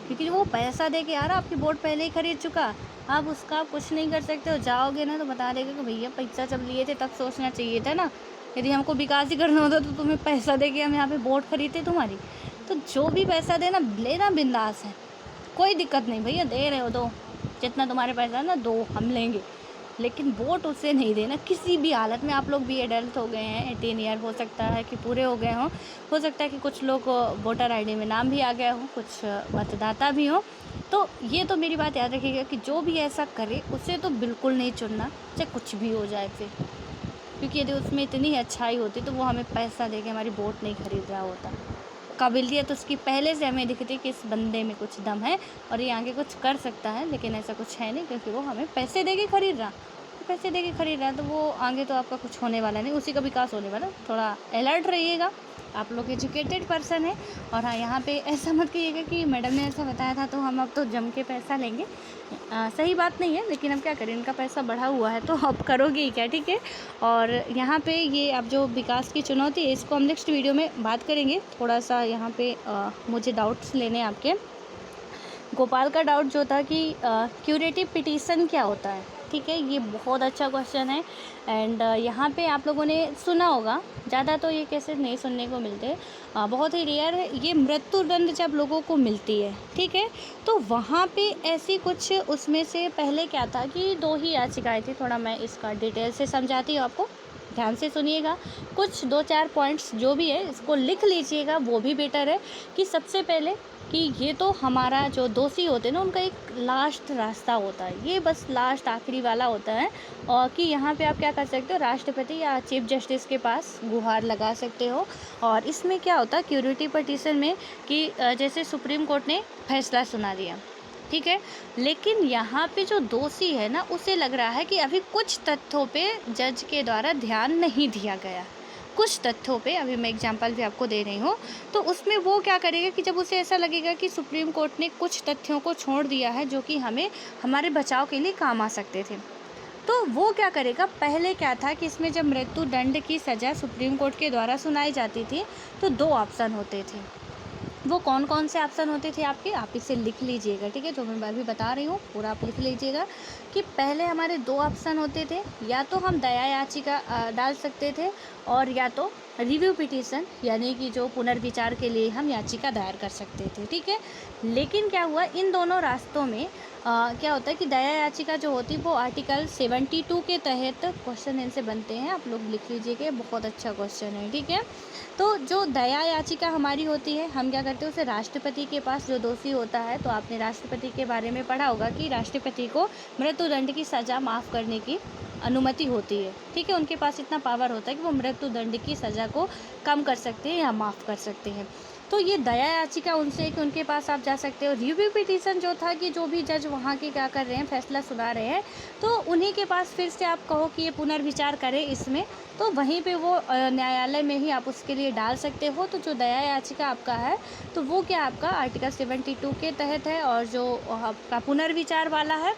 क्योंकि वो पैसा दे के यार आपकी वोट पहले ही खरीद चुका। आप उसका कुछ नहीं कर सकते हो। जाओगे ना तो बता देगा कि भैया पैसा जब लिए थे तब सोचना चाहिए था ना, यदि हमको विकास ही करना होता तो तुम्हें पैसा दे के हम यहाँ पे वोट खरीदते तुम्हारी। तो जो भी पैसा देना लेना बिंदास है, कोई दिक्कत नहीं, भैया दे रहे हो दो, जितना तुम्हारे पैसा है ना दो, हम लेंगे, लेकिन वोट उसे नहीं देना किसी भी हालत में। आप लोग भी एडल्ट हो गए हैं, 18 ईयर हो सकता है कि पूरे हो गए हों, हो सकता है कि कुछ लोग वोटर आईडी में नाम भी आ गया हो, कुछ मतदाता भी हो। तो ये तो मेरी बात याद रखिएगा कि जो भी ऐसा करे उसे तो बिल्कुल नहीं चुनना, चाहे कुछ भी हो जाए फिर, क्योंकि यदि उसमें इतनी अच्छाई होती तो वो हमें पैसा दे के हमारी वोट नहीं खरीद रहा होता। काबिलियत उसकी पहले से हमें दिखती कि इस बंदे में कुछ दम है और ये आगे कुछ कर सकता है, लेकिन ऐसा कुछ है नहीं, क्योंकि वो हमें पैसे दे के खरीद रहा, पैसे दे के खरीद रहा है, तो वो आगे तो आपका कुछ होने वाला नहीं, उसी का विकास होने वाला। थोड़ा अलर्ट रहिएगा, आप लोग एजुकेटेड पर्सन है। और हाँ, यहाँ पे ऐसा मत कहिएगा कि मैडम ने ऐसा बताया था तो हम अब तो जम के पैसा लेंगे। सही बात नहीं है, लेकिन अब क्या करें, इनका पैसा बढ़ा हुआ है तो अब करोगे ही क्या, ठीक है। और यहाँ पे ये अब जो विकास की चुनौती है इसको हम नेक्स्ट वीडियो में बात करेंगे। थोड़ा सा यहाँ पे मुझे डाउट्स लेने आपके। गोपाल का डाउट जो था कि क्यूरेटिव पिटीशन क्या होता है, ठीक है, ये बहुत अच्छा क्वेश्चन है। एंड यहाँ पे आप लोगों ने सुना होगा, ज़्यादा तो ये केसेस नहीं सुनने को मिलते, बहुत ही रेयर है। ये मृत्युदंड जब लोगों को मिलती है, ठीक है, तो वहाँ पे ऐसी कुछ, उसमें से पहले क्या था कि 2 ही याचिकाएँ थी। थोड़ा मैं इसका डिटेल से समझाती हूँ आपको, ध्यान से सुनिएगा। कुछ 2-4 पॉइंट्स जो भी है इसको लिख लीजिएगा, वो भी बेटर है। कि सबसे पहले कि ये तो हमारा जो दोषी होते हैं ना, उनका एक लास्ट रास्ता होता है, ये बस लास्ट आखिरी वाला होता है। और कि यहाँ पे आप क्या कर सकते हो, राष्ट्रपति या चीफ जस्टिस के पास गुहार लगा सकते हो। और इसमें क्या होता है क्यूरेटिव पिटीशन में कि जैसे सुप्रीम कोर्ट ने फैसला सुना दिया, ठीक है, लेकिन यहाँ पे जो दोषी है ना, उसे लग रहा है कि अभी कुछ तथ्यों पे जज के द्वारा ध्यान नहीं दिया गया, कुछ तथ्यों पे, अभी मैं एग्जांपल भी आपको दे रही हूँ। तो उसमें वो क्या करेगा कि जब उसे ऐसा लगेगा कि सुप्रीम कोर्ट ने कुछ तथ्यों को छोड़ दिया है जो कि हमें हमारे बचाव के लिए काम आ सकते थे, तो वो क्या करेगा, पहले क्या था कि इसमें जब मृत्यु दंड की सज़ा सुप्रीम कोर्ट के द्वारा सुनाई जाती थी तो 2 ऑप्शन होते थे। वो कौन कौन से ऑप्शन होते थे आपके, आप इसे लिख लीजिएगा, ठीक है, जो मैं अभी बता रही हूँ पूरा आप लिख लीजिएगा। कि पहले हमारे 2 ऑप्शन होते थे, या तो हम दया याचिका डाल सकते थे, और या तो रिव्यू पिटीशन, यानी कि जो पुनर्विचार के लिए हम याचिका दायर कर सकते थे, ठीक है। लेकिन क्या हुआ, इन दोनों रास्तों में क्या होता है कि दया याचिका जो होती है वो आर्टिकल 72 के तहत क्वेश्चन इनसे बनते हैं, आप लोग लिख लीजिएगा, बहुत अच्छा क्वेश्चन है, ठीक है। तो जो दया याचिका हमारी होती है, हम क्या करते हैं, उसे राष्ट्रपति के पास जो दोषी होता है, तो आपने राष्ट्रपति के बारे में पढ़ा होगा कि राष्ट्रपति को मृत्युदंड की सज़ा माफ़ करने की अनुमति होती है, ठीक है, उनके पास इतना पावर होता है कि वो मृत्युदंड की सज़ा को कम कर सकते हैं या माफ़ कर सकते हैं। तो ये दया याचिका उनसे कि उनके पास आप जा सकते हो। रिव्यू पिटीशन जो था कि जो भी जज वहाँ के क्या कर रहे हैं, फैसला सुना रहे हैं, तो उन्हीं के पास फिर से आप कहो कि ये पुनर्विचार करें इसमें, तो वहीं पे वो न्यायालय में ही आप उसके लिए डाल सकते हो। तो जो दया याचिका आपका है, तो वो क्या आपका आर्टिकल 72 के तहत है, और जो आपका पुनर्विचार वाला है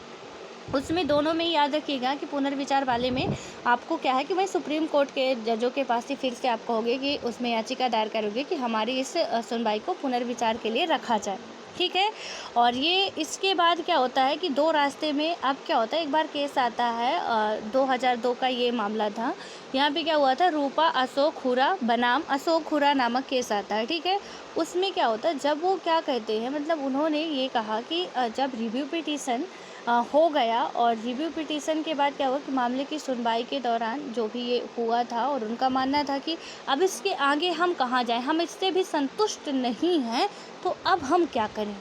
उसमें दोनों में ही याद रखिएगा कि पुनर्विचार वाले में आपको क्या है कि भाई सुप्रीम कोर्ट के जजों के पास ही फिर से आप कहोगे कि उसमें याचिका दायर करोगे कि हमारी इस सुनवाई को पुनर्विचार के लिए रखा जाए, ठीक है। और ये इसके बाद क्या होता है कि 2 रास्ते में अब क्या होता है, एक बार केस आता है 2002 का ये मामला था। यहाँ पे क्या हुआ था, रूपा अशोक हुरा बनाम अशोक हुरा नामक केस आता है, ठीक है। उसमें क्या होता है, जब वो क्या कहते हैं, मतलब उन्होंने ये कहा कि जब रिव्यू पिटीशन हो गया, और रिव्यू पिटीशन के बाद क्या हुआ कि मामले की सुनवाई के दौरान जो भी ये हुआ था, और उनका मानना था कि अब इसके आगे हम कहाँ जाएं, हम इससे भी संतुष्ट नहीं हैं, तो अब हम क्या करें।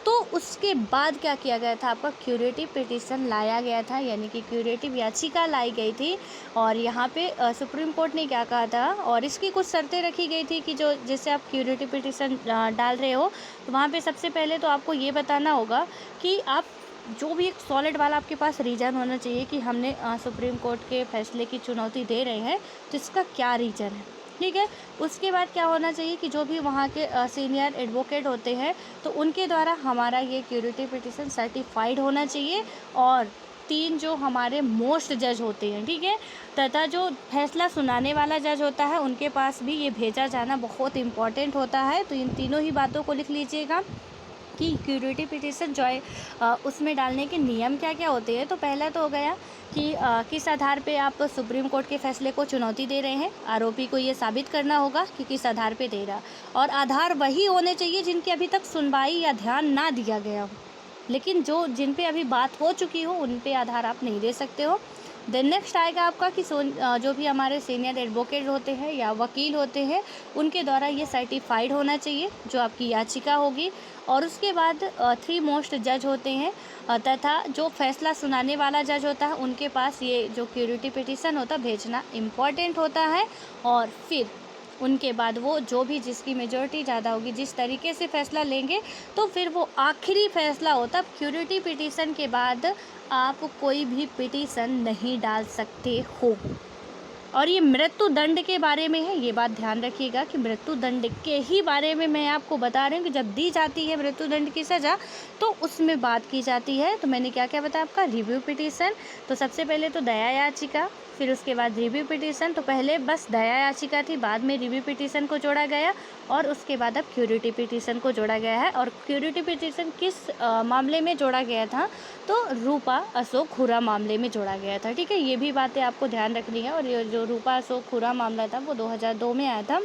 तो उसके बाद क्या किया गया था, आपका क्यूरेटिव पिटीशन लाया गया था, यानी कि क्यूरेटिव याचिका लाई गई थी। और यहाँ पे सुप्रीम कोर्ट ने क्या कहा था, और इसकी कुछ शर्तें रखी गई थी कि जो जैसे आप क्यूरेटिव पिटीशन डाल रहे हो, तो वहाँ पे सबसे पहले तो आपको ये बताना होगा कि आप जो भी एक सॉलिड वाला आपके पास रीज़न होना चाहिए कि हमने सुप्रीम कोर्ट के फैसले की चुनौती दे रहे हैं, तो इसका क्या रीज़न है, ठीक है। उसके बाद क्या होना चाहिए कि जो भी वहाँ के सीनियर एडवोकेट होते हैं, तो उनके द्वारा हमारा ये क्यूरेटिव पिटीशन सर्टिफाइड होना चाहिए। और 3 जो हमारे मोस्ट जज होते हैं, ठीक है, तथा जो फैसला सुनाने वाला जज होता है, उनके पास भी ये भेजा जाना बहुत इम्पॉर्टेंट होता है। तो इन तीनों ही बातों को लिख लीजिएगा कि क्यूरेटिव पिटीशन जो है उसमें डालने के नियम क्या क्या होते हैं। तो पहला तो हो गया कि किस आधार पे आप सुप्रीम कोर्ट के फैसले को चुनौती दे रहे हैं, आरोपी को ये साबित करना होगा कि किस आधार पे दे रहा, और आधार वही होने चाहिए जिनकी अभी तक सुनवाई या ध्यान ना दिया गया हो, लेकिन जिन पे अभी बात हो चुकी हो उन पे आधार आप नहीं दे सकते हो। देन नेक्स्ट आएगा आपका कि जो भी हमारे सीनियर एडवोकेट होते हैं या वकील होते हैं, उनके द्वारा ये सर्टिफाइड होना चाहिए जो आपकी याचिका होगी। और उसके बाद 3 मोस्ट जज होते हैं, तथा जो फैसला सुनाने वाला जज होता है, उनके पास ये जो क्यूरेटिव पिटीशन होता है भेजना इम्पॉर्टेंट होता है। और फिर उनके बाद वो जो भी जिसकी मेजॉरिटी ज़्यादा होगी, जिस तरीके से फैसला लेंगे, तो फिर वो आखिरी फैसला होता है। क्यूरेटिव पिटीशन के बाद आप कोई भी पिटीशन नहीं डाल सकते हो। और ये मृत्यु दंड के बारे में है, ये बात ध्यान रखिएगा कि मृत्यु दंड के ही बारे में मैं आपको बता रही हूँ कि जब दी जाती है मृत्यु दंड की सज़ा, तो उसमें बात की जाती है। तो मैंने क्या क्या बताया आपका, रिव्यू पिटीशन, तो सबसे पहले तो दया याचिका, फिर उसके बाद रिव्यू पिटीशन। तो पहले बस दया याचिका थी, बाद में रिव्यू पिटीशन को जोड़ा गया और उसके बाद अब क्यूरिटी पिटीशन को जोड़ा गया है। और क्यूरिटी पिटीशन किस मामले में जोड़ा गया था, तो रूपा अशोक खुरा मामले में जोड़ा गया था। ठीक है, ये भी बातें आपको ध्यान रखनी है। और ये जो रूपा अशोक खुरा मामला था वो 2002 में आया था।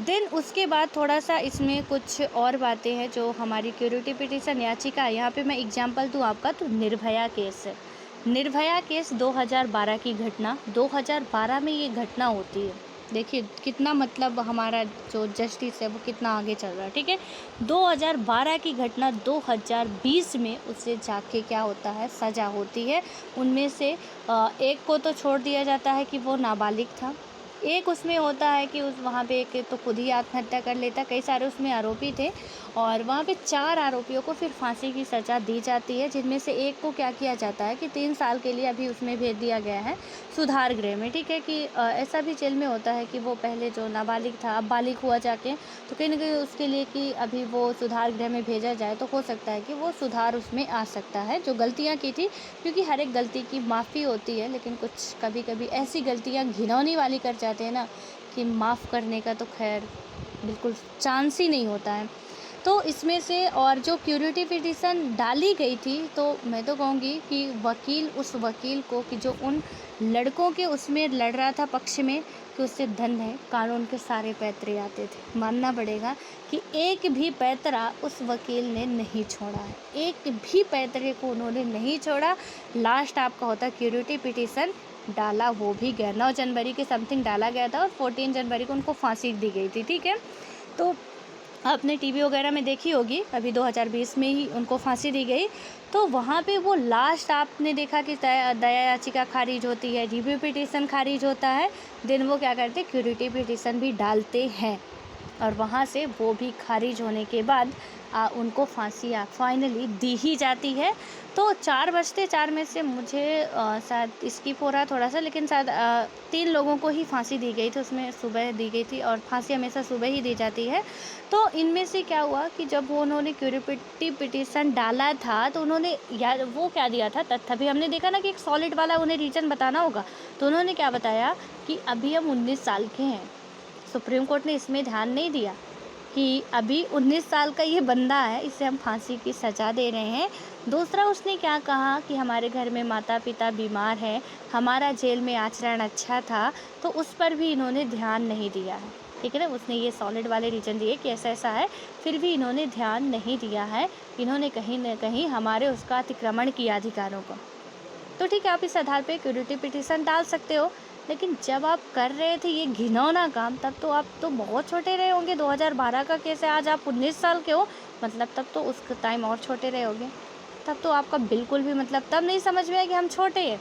देन उसके बाद थोड़ा सा इसमें कुछ और बातें हैं जो हमारी क्यूरिटी पिटीशन याचिका, यहाँ पे मैं एग्जांपल दूँ आपका, तो निर्भया केस है। निर्भया केस 2012 की घटना, 2012 में ये घटना होती है। देखिए कितना मतलब हमारा जो जस्टिस है वो कितना आगे चल रहा है। ठीक है, 2012 की घटना 2020 में उससे जाके क्या होता है, सज़ा होती है। उनमें से एक को तो छोड़ दिया जाता है कि वो नाबालिग था, एक उसमें होता है कि उस वहाँ पे एक तो खुद ही आत्महत्या कर लेता। कई सारे उसमें आरोपी थे और वहाँ पे 4 आरोपियों को फिर फांसी की सज़ा दी जाती है, जिनमें से एक को क्या किया जाता है कि 3 साल के लिए अभी उसमें भेज दिया गया है सुधार गृह में। ठीक है, कि ऐसा भी जेल में होता है कि वो पहले जो नाबालिग था अब बालिग हुआ जाके, तो कहीं ना कहीं उसके लिए कि अभी वो सुधार गृह में भेजा जाए तो हो सकता है कि वो सुधार उसमें आ सकता है जो गलतियाँ की थी। क्योंकि हर एक गलती की माफ़ी होती है, लेकिन कुछ कभी कभी ऐसी गलतियाँ घिनौनी वाली कर जाते हैं ना कि माफ़ करने का तो खैर बिल्कुल चांस ही नहीं होता है। तो इसमें से और जो क्यूरिटी पिटीशन डाली गई थी, तो मैं तो कहूँगी कि वकील, उस वकील को कि जो उन लड़कों के उसमें लड़ रहा था पक्ष में, कि उससे धन है कानून के सारे पैतरे आते थे। मानना पड़ेगा कि एक भी पैतरा उस वकील ने नहीं छोड़ा है, एक भी पैतरे को उन्होंने नहीं छोड़ा। लास्ट आपका होता क्यूरिटी पिटीशन डाला, वो भी 9 जनवरी के समथिंग डाला गया था और 14 जनवरी को उनको फांसी दी गई थी। ठीक है, तो आपने टीवी वगैरह में देखी होगी, अभी 2020 में ही उनको फांसी दी गई। तो वहाँ पे वो लास्ट आपने देखा कि दया याचिका खारिज होती है, रिव्यू पिटीशन खारिज होता है, देन वो क्या करते, क्यूरिटी पिटीशन भी डालते हैं और वहाँ से वो भी खारिज होने के बाद उनको फांसी फाइनली दी ही जाती है। तो 4 में से मुझे शायद स्किप हो रहा थोड़ा सा, लेकिन शायद 3 लोगों को ही फांसी दी गई थी, उसमें सुबह दी गई थी और फांसी हमेशा सुबह ही दी जाती है। तो इनमें से क्या हुआ कि जब वो उन्होंने क्यूरिटी पिटीशन डाला था तो उन्होंने यार वो क्या दिया था तथ्य, अभी हमने देखा ना कि एक सॉलिड वाला उन्हें रीज़न बताना होगा। तो उन्होंने क्या बताया कि अभी हम 19 साल के हैं। सुप्रीम कोर्ट ने इसमें ध्यान नहीं दिया कि अभी 19 साल का ये बंदा है, इसे हम फांसी की सज़ा दे रहे हैं। दूसरा उसने क्या कहा कि हमारे घर में माता पिता बीमार हैं, हमारा जेल में आचरण अच्छा था, तो उस पर भी इन्होंने ध्यान नहीं दिया है। ठीक है ना, उसने ये सॉलिड वाले रीज़न दिए कि ऐसा ऐसा है, फिर भी इन्होंने ध्यान नहीं दिया है। इन्होंने कहीं न कहीं हमारे उसका अतिक्रमण किया अधिकारों को। तो ठीक है, आप इस आधार पे क्यूरिटी पिटीशन डाल सकते हो, लेकिन जब आप कर रहे थे ये घिनौना काम, तब तो आप तो बहुत छोटे रहे होंगे। 2012 का केस है, आज आप 19 साल के हो, मतलब तब तो उस टाइम और छोटे रहे होंगे। तब तो आपका बिल्कुल भी मतलब तब नहीं समझ में आया कि हम छोटे हैं।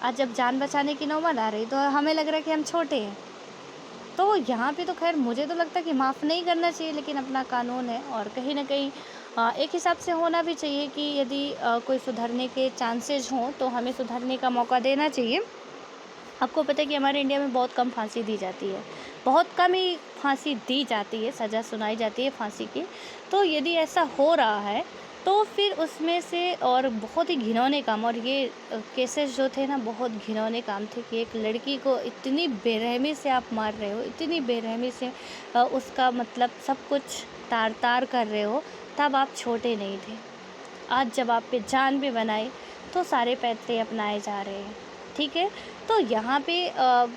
आज जब जान बचाने की नौबत आ रही तो हमें लग रहा है कि हम छोटे हैं। तो यहाँ पे तो खैर मुझे तो लगता है कि माफ़ नहीं करना चाहिए, लेकिन अपना कानून है और कहीं ना कहीं एक हिसाब से होना भी चाहिए कि यदि कोई सुधरने के चांसेस हों तो हमें सुधरने का मौका देना चाहिए। आपको पता है कि हमारे इंडिया में बहुत कम फांसी दी जाती है, बहुत कम ही फांसी दी जाती है, सज़ा सुनाई जाती है फांसी की। तो यदि ऐसा हो रहा है तो फिर उसमें से और बहुत ही घिनौने काम, और ये केसेस जो थे ना बहुत घिनौने काम थे कि एक लड़की को इतनी बेरहमी से आप मार रहे हो, इतनी बेरहमी से उसका मतलब सब कुछ तार तार कर रहे हो, तब आप छोटे नहीं थे। आज जब आप पे जान भी बनाई तो सारे पैतरे अपनाए जा रहे हैं। ठीक है, तो यहाँ पे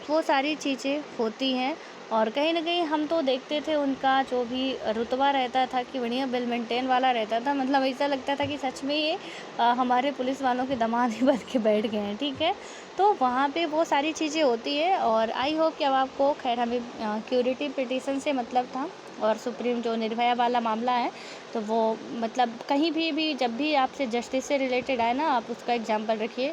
वो सारी चीज़ें होती हैं और कहीं ना कहीं हम तो देखते थे उनका जो भी रुतबा रहता था कि बढ़िया वेल मेंटेन वाला रहता था। मतलब ऐसा लगता था कि सच में ये हमारे पुलिस वालों के दामाद ही बन के बैठ गए हैं। ठीक है, तो वहाँ पे वो सारी चीज़ें होती है और आई होप कि अब आपको खैर हमें क्यूरिटी पिटीशन से मतलब था और सुप्रीम जो निर्भया वाला मामला है तो वो मतलब कहीं भी जब भी आपसे जस्टिस से रिलेटेड आए ना, आप उसका एग्जाम्पल रखिए।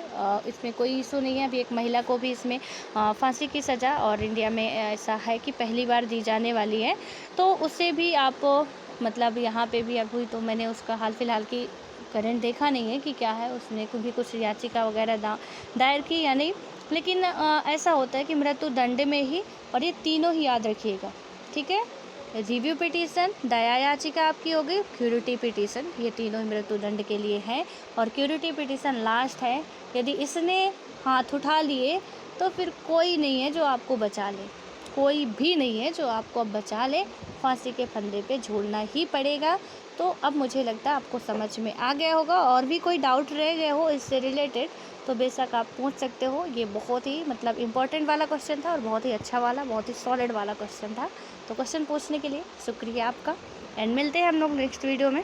इसमें कोई इशू नहीं है। अभी एक महिला को भी इसमें फांसी की सज़ा और इंडिया में ऐसा है कि पहली बार दी जाने वाली है, तो उससे भी आप मतलब यहाँ पे भी अभी तो मैंने उसका हाल फिलहाल की करंट देखा नहीं है कि क्या है, उसने भी कुछ याचिका वगैरह दायर की या नहीं, लेकिन ऐसा होता है कि मृत्यु दंड में ही, और ये तीनों ही याद रखिएगा। ठीक है, रिव्यू पिटीशन, दया याचिका आपकी हो गई, क्यूरिटी पिटीशन, ये तीनों ही मृत्यु दंड के लिए हैं और क्यूरिटी पिटीशन लास्ट है। यदि इसने हाथ उठा लिए तो फिर कोई नहीं है जो आपको बचा ले, कोई भी नहीं है जो आपको अब बचा ले, फांसी के फंदे पे झूलना ही पड़ेगा। तो अब मुझे लगता है आपको समझ में आ गया होगा। और भी कोई डाउट रह गए हो इससे रिलेटेड तो बेशक आप पूछ सकते हो। ये बहुत ही मतलब इम्पोर्टेंट वाला क्वेश्चन था और बहुत ही अच्छा वाला, बहुत ही सॉलिड वाला क्वेश्चन था। तो क्वेश्चन पूछने के लिए शुक्रिया आपका, एंड मिलते हैं हम लोग नेक्स्ट वीडियो में।